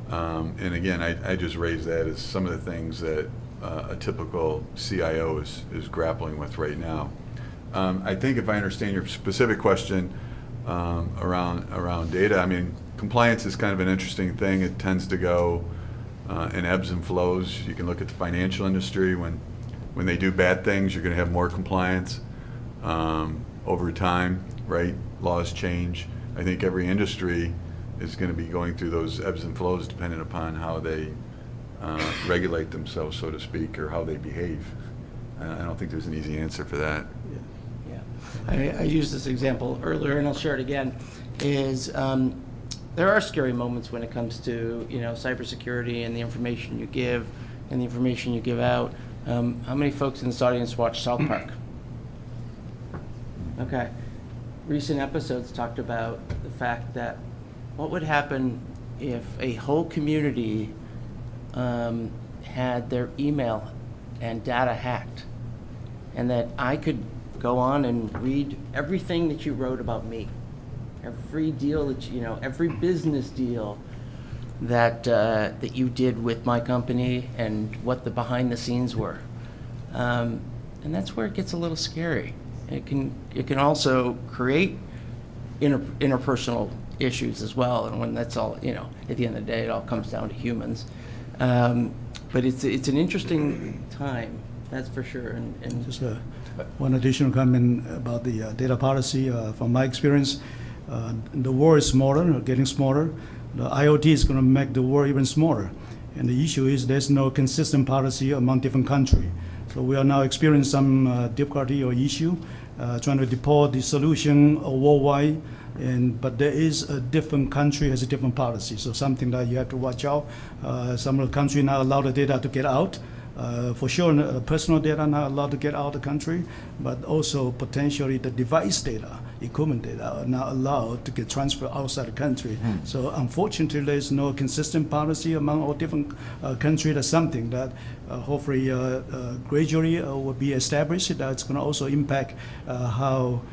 And again, I just raise that as some of the things that a typical CIO is grappling with right now. I think if I understand your specific question around data, I mean, compliance is kind of an interesting thing. It tends to go in ebbs and flows. You can look at the financial industry. When they do bad things, you're going to have more compliance over time, right? Laws change. I think every industry is going to be going through those ebbs and flows depending upon how they regulate themselves, so to speak, or how they behave. I don't think there's an easy answer for that. I used this example earlier, and I'll share it again, is there are scary moments when it comes to, you know, cybersecurity and the information you give and the information you give out. How many folks in this audience watch South Park? Okay. Recent episodes talked about the fact that what would happen if a whole community had their email and data hacked, and that I could go on and read everything that you wrote about me, every deal that you know, every business deal that that you did with my company, and what the behind the scenes were, and that's where it gets a little scary. It can also create interpersonal issues as well, and when that's all, you know, at the end of the day, it all comes down to humans. But it's an interesting time, that's for sure. And Just one additional comment about the data policy. From my experience, the world is smaller, getting smaller. The IoT is going to make the world even smaller. And the issue is there's no consistent policy among different countries. So we are now experiencing some difficulty or issue trying to deploy the solution worldwide. But there is a different country has a different policy. So something that you have to watch out. Some of the countries not allow the data to get out. For sure, personal data not allowed to get out of the country, but also potentially the device data, equipment data are not allowed to get transferred outside the country. So unfortunately, there's no consistent policy among all different countries. That's something that hopefully gradually will be established. That's going to also impact how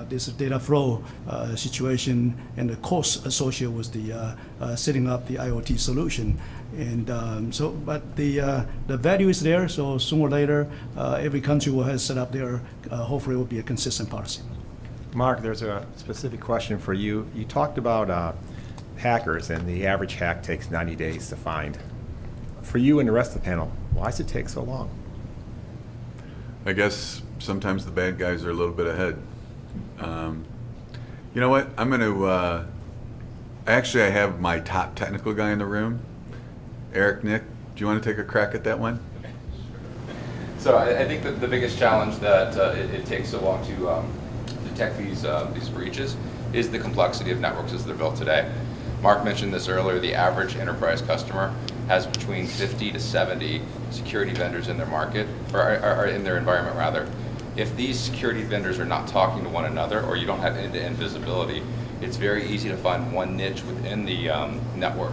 this data flow situation and the cost associated with the setting up the IoT solution. And but the value is there. So sooner or later, every country will have set up their. Hopefully, it will be a consistent policy. Mark, there's a specific question for you. You talked about hackers, and the average hack takes 90 days to find. For you and the rest of the panel, why does it take so long? I guess sometimes the bad guys are a little bit ahead. You know what? I'm going to, actually I have my top technical guy in the room. Eric, Nick, do you want to take a crack at that one? So I think that the biggest challenge that it takes so long to detect these breaches is the complexity of networks as they're built today. Mark mentioned this earlier, the average enterprise customer has between 50 to 70 security vendors in their market, or in their environment rather. If these security vendors are not talking to one another, or you don't have end-to-end visibility, it's very easy to find one niche within the network,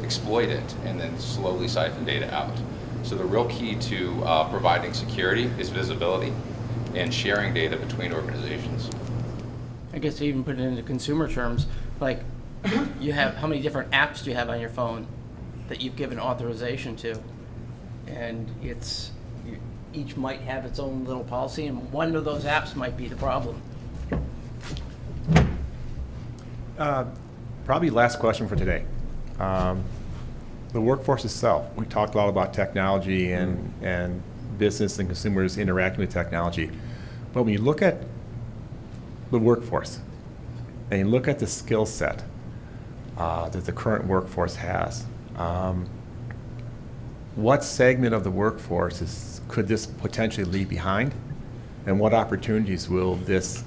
exploit it, and then slowly siphon data out. So the real key to providing security is visibility and sharing data between organizations. I guess even put it into consumer terms, like you have, how many different apps do you have on your phone that you've given authorization to? And each might have its own little policy, and one of those apps might be the problem. Probably last question for today. The workforce itself, we talked a lot about technology and business and consumers interacting with technology. But when you look at the workforce and you look at the skill set that the current workforce has, what segment of the workforce could this potentially leave behind? And what opportunities will this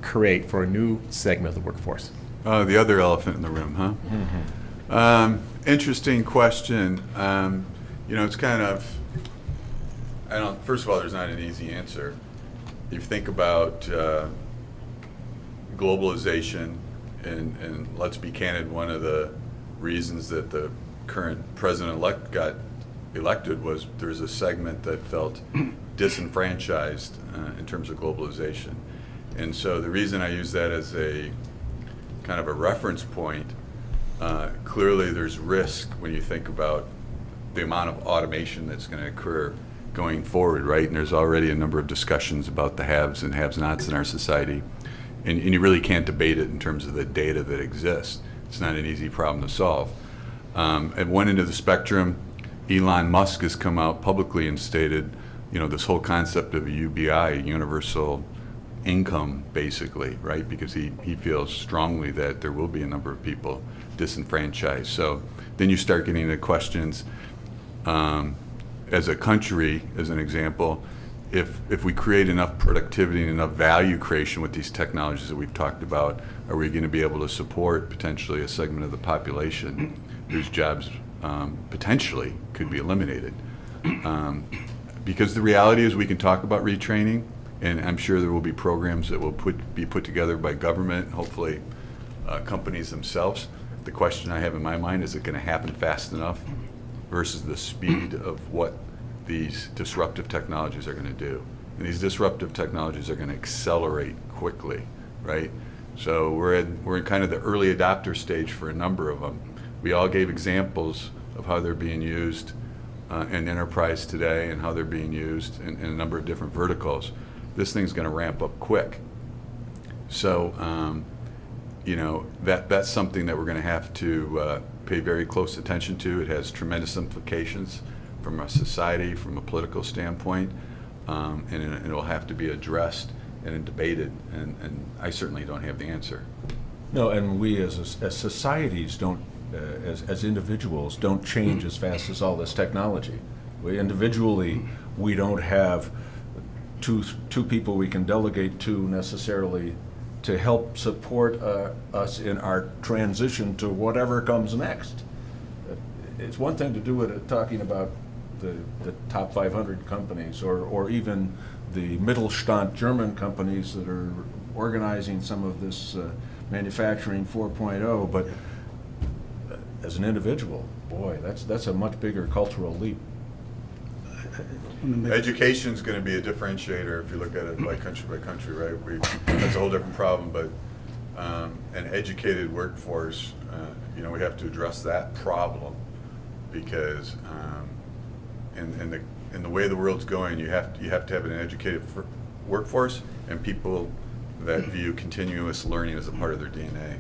create for a new segment of the workforce? The other elephant in the room, huh? Mm-hmm. Interesting question. It's kind of, first of all, there's not an easy answer. If you think about globalization, and let's be candid, one of the reasons that the current president-elect got elected was there's a segment that felt disenfranchised in terms of globalization. And so the reason I use that as a kind of a reference point, clearly there's risk when you think about the amount of automation that's going to occur going forward, right? And there's already a number of discussions about the haves and have-nots in our society. And you really can't debate it in terms of the data that exists. It's not an easy problem to solve. At one end of the spectrum, Elon Musk has come out publicly and stated, this whole concept of a UBI, universal income, basically, right? Because he feels strongly that there will be a number of people disenfranchised. So then you start getting into questions, as a country, as an example, if we create enough productivity and enough value creation with these technologies that we've talked about, are we going to be able to support potentially a segment of the population whose jobs potentially could be eliminated? Because the reality is we can talk about retraining, and I'm sure there will be programs that will be put together by government, hopefully companies themselves. The question I have in my mind, is it going to happen fast enough versus the speed of what these disruptive technologies are going to do? And these disruptive technologies are going to accelerate quickly, right? So we're in kind of the early adopter stage for a number of them. We all gave examples of how they're being used in enterprise today and how they're being used in a number of different verticals. This thing's going to ramp up quick. So, that's something that we're going to have to pay very close attention to. It has tremendous implications from a society, from a political standpoint, and it'll have to be addressed and debated, and I certainly don't have the answer. No, and we as societies don't, as individuals, don't change as fast as all this technology. We individually, we don't have two people we can delegate to necessarily to help support us in our transition to whatever comes next. It's one thing to do it talking about the top 500 companies or even the Mittelstand German companies that are organizing some of this manufacturing 4.0, but as an individual, boy, that's a much bigger cultural leap. Education's going to be a differentiator if you look at it by country, right? That's a whole different problem, but an educated workforce, we have to address that problem because in the way the world's going, you have to have an educated workforce and people that view continuous learning as a part of their DNA.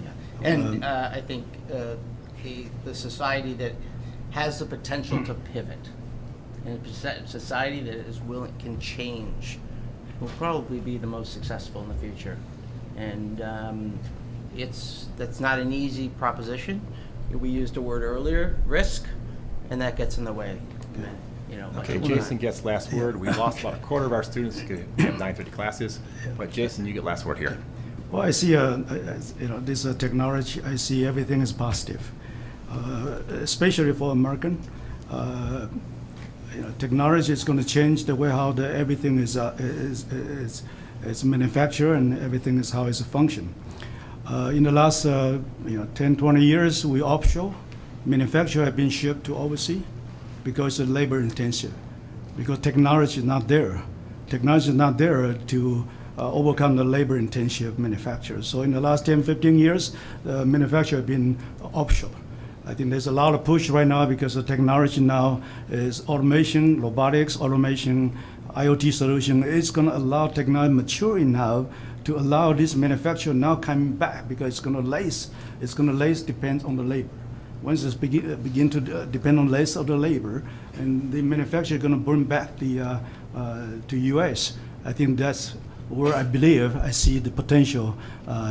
Yeah. And I think the society that has the potential to pivot, and a society that is willing, can change, will probably be the most successful in the future. And that's not an easy proposition. We used a word earlier, risk, and that gets in the way. Okay, Jason gets last word. We lost about a quarter of our students because we have 9:30 classes, but Jason, you get last word here. Well, I see, this technology, I see everything is positive, especially for American. Technology is going to change the way how everything is manufactured and everything is how it's function. In the last 10, 20 years, we offshore. Manufacture have been shipped to overseas because of labor intensive, because technology is not there. Technology is not there to overcome the labor-intensive manufacturers. So in the last 10, 15 years, the manufacturer have been offshore. I think there's a lot of push right now because the technology now is automation, robotics, automation, IoT solution. It's going to allow technology maturing now to allow this manufacturer now coming back because it's going to lace depends on the labor. Once it's begin to depend on less of the labor, and the manufacturer going to bring back the to U.S. I think that's where I believe I see the potential.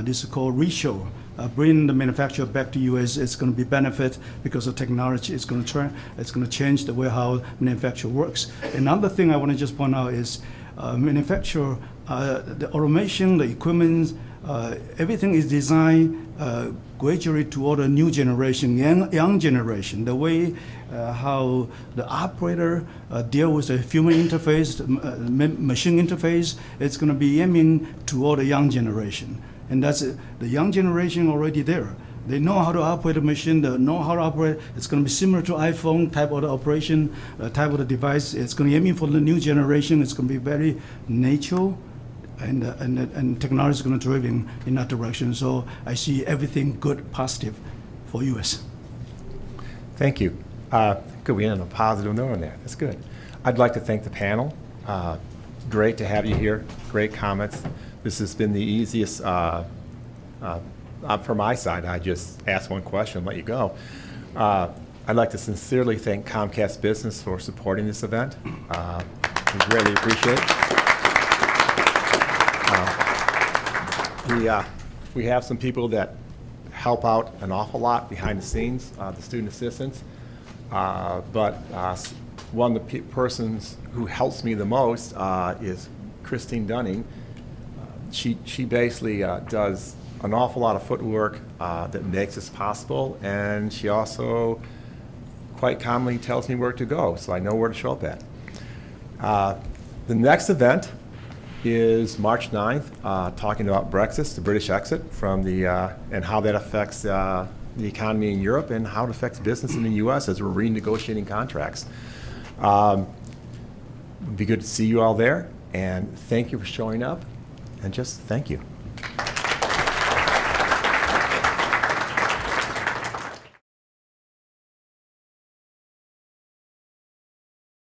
This is called reshore. Bring the manufacturer back to U.S. It's going to be benefit because the technology is going to change the way how manufacture works. Another thing I want to just point out is manufacture, the automation, the equipment, everything is designed gradually toward a new generation, young generation. The way how the operator deal with the human interface, machine interface, it's going to be aiming toward a young generation. And that's it. The young generation already there. They know how to operate a machine. They know how to operate. It's going to be similar to iPhone type of the operation, type of the device. It's going to be aiming for the new generation. It's going to be very natural, and technology is going to drive in that direction. So I see everything good, positive for U.S. Thank you. Good, we end on a positive note on that. That's good. I'd like to thank the panel. Great to have you here. Great comments. This has been the easiest from my side. I just ask one question and let you go. I'd like to sincerely thank Comcast Business for supporting this event. We greatly appreciate it. We have some people that help out an awful lot behind the scenes, the student assistants. But one of the persons who helps me the most is Christine Dunning. She basically does an awful lot of footwork that makes this possible, and she also quite commonly tells me where to go, so I know where to show up at. The next event is March 9th, talking about Brexit, the British exit from the, and how that affects the economy in Europe and how it affects business in the U.S. as we're renegotiating contracts. It'd be good to see you all there, and thank you for showing up, and just thank you.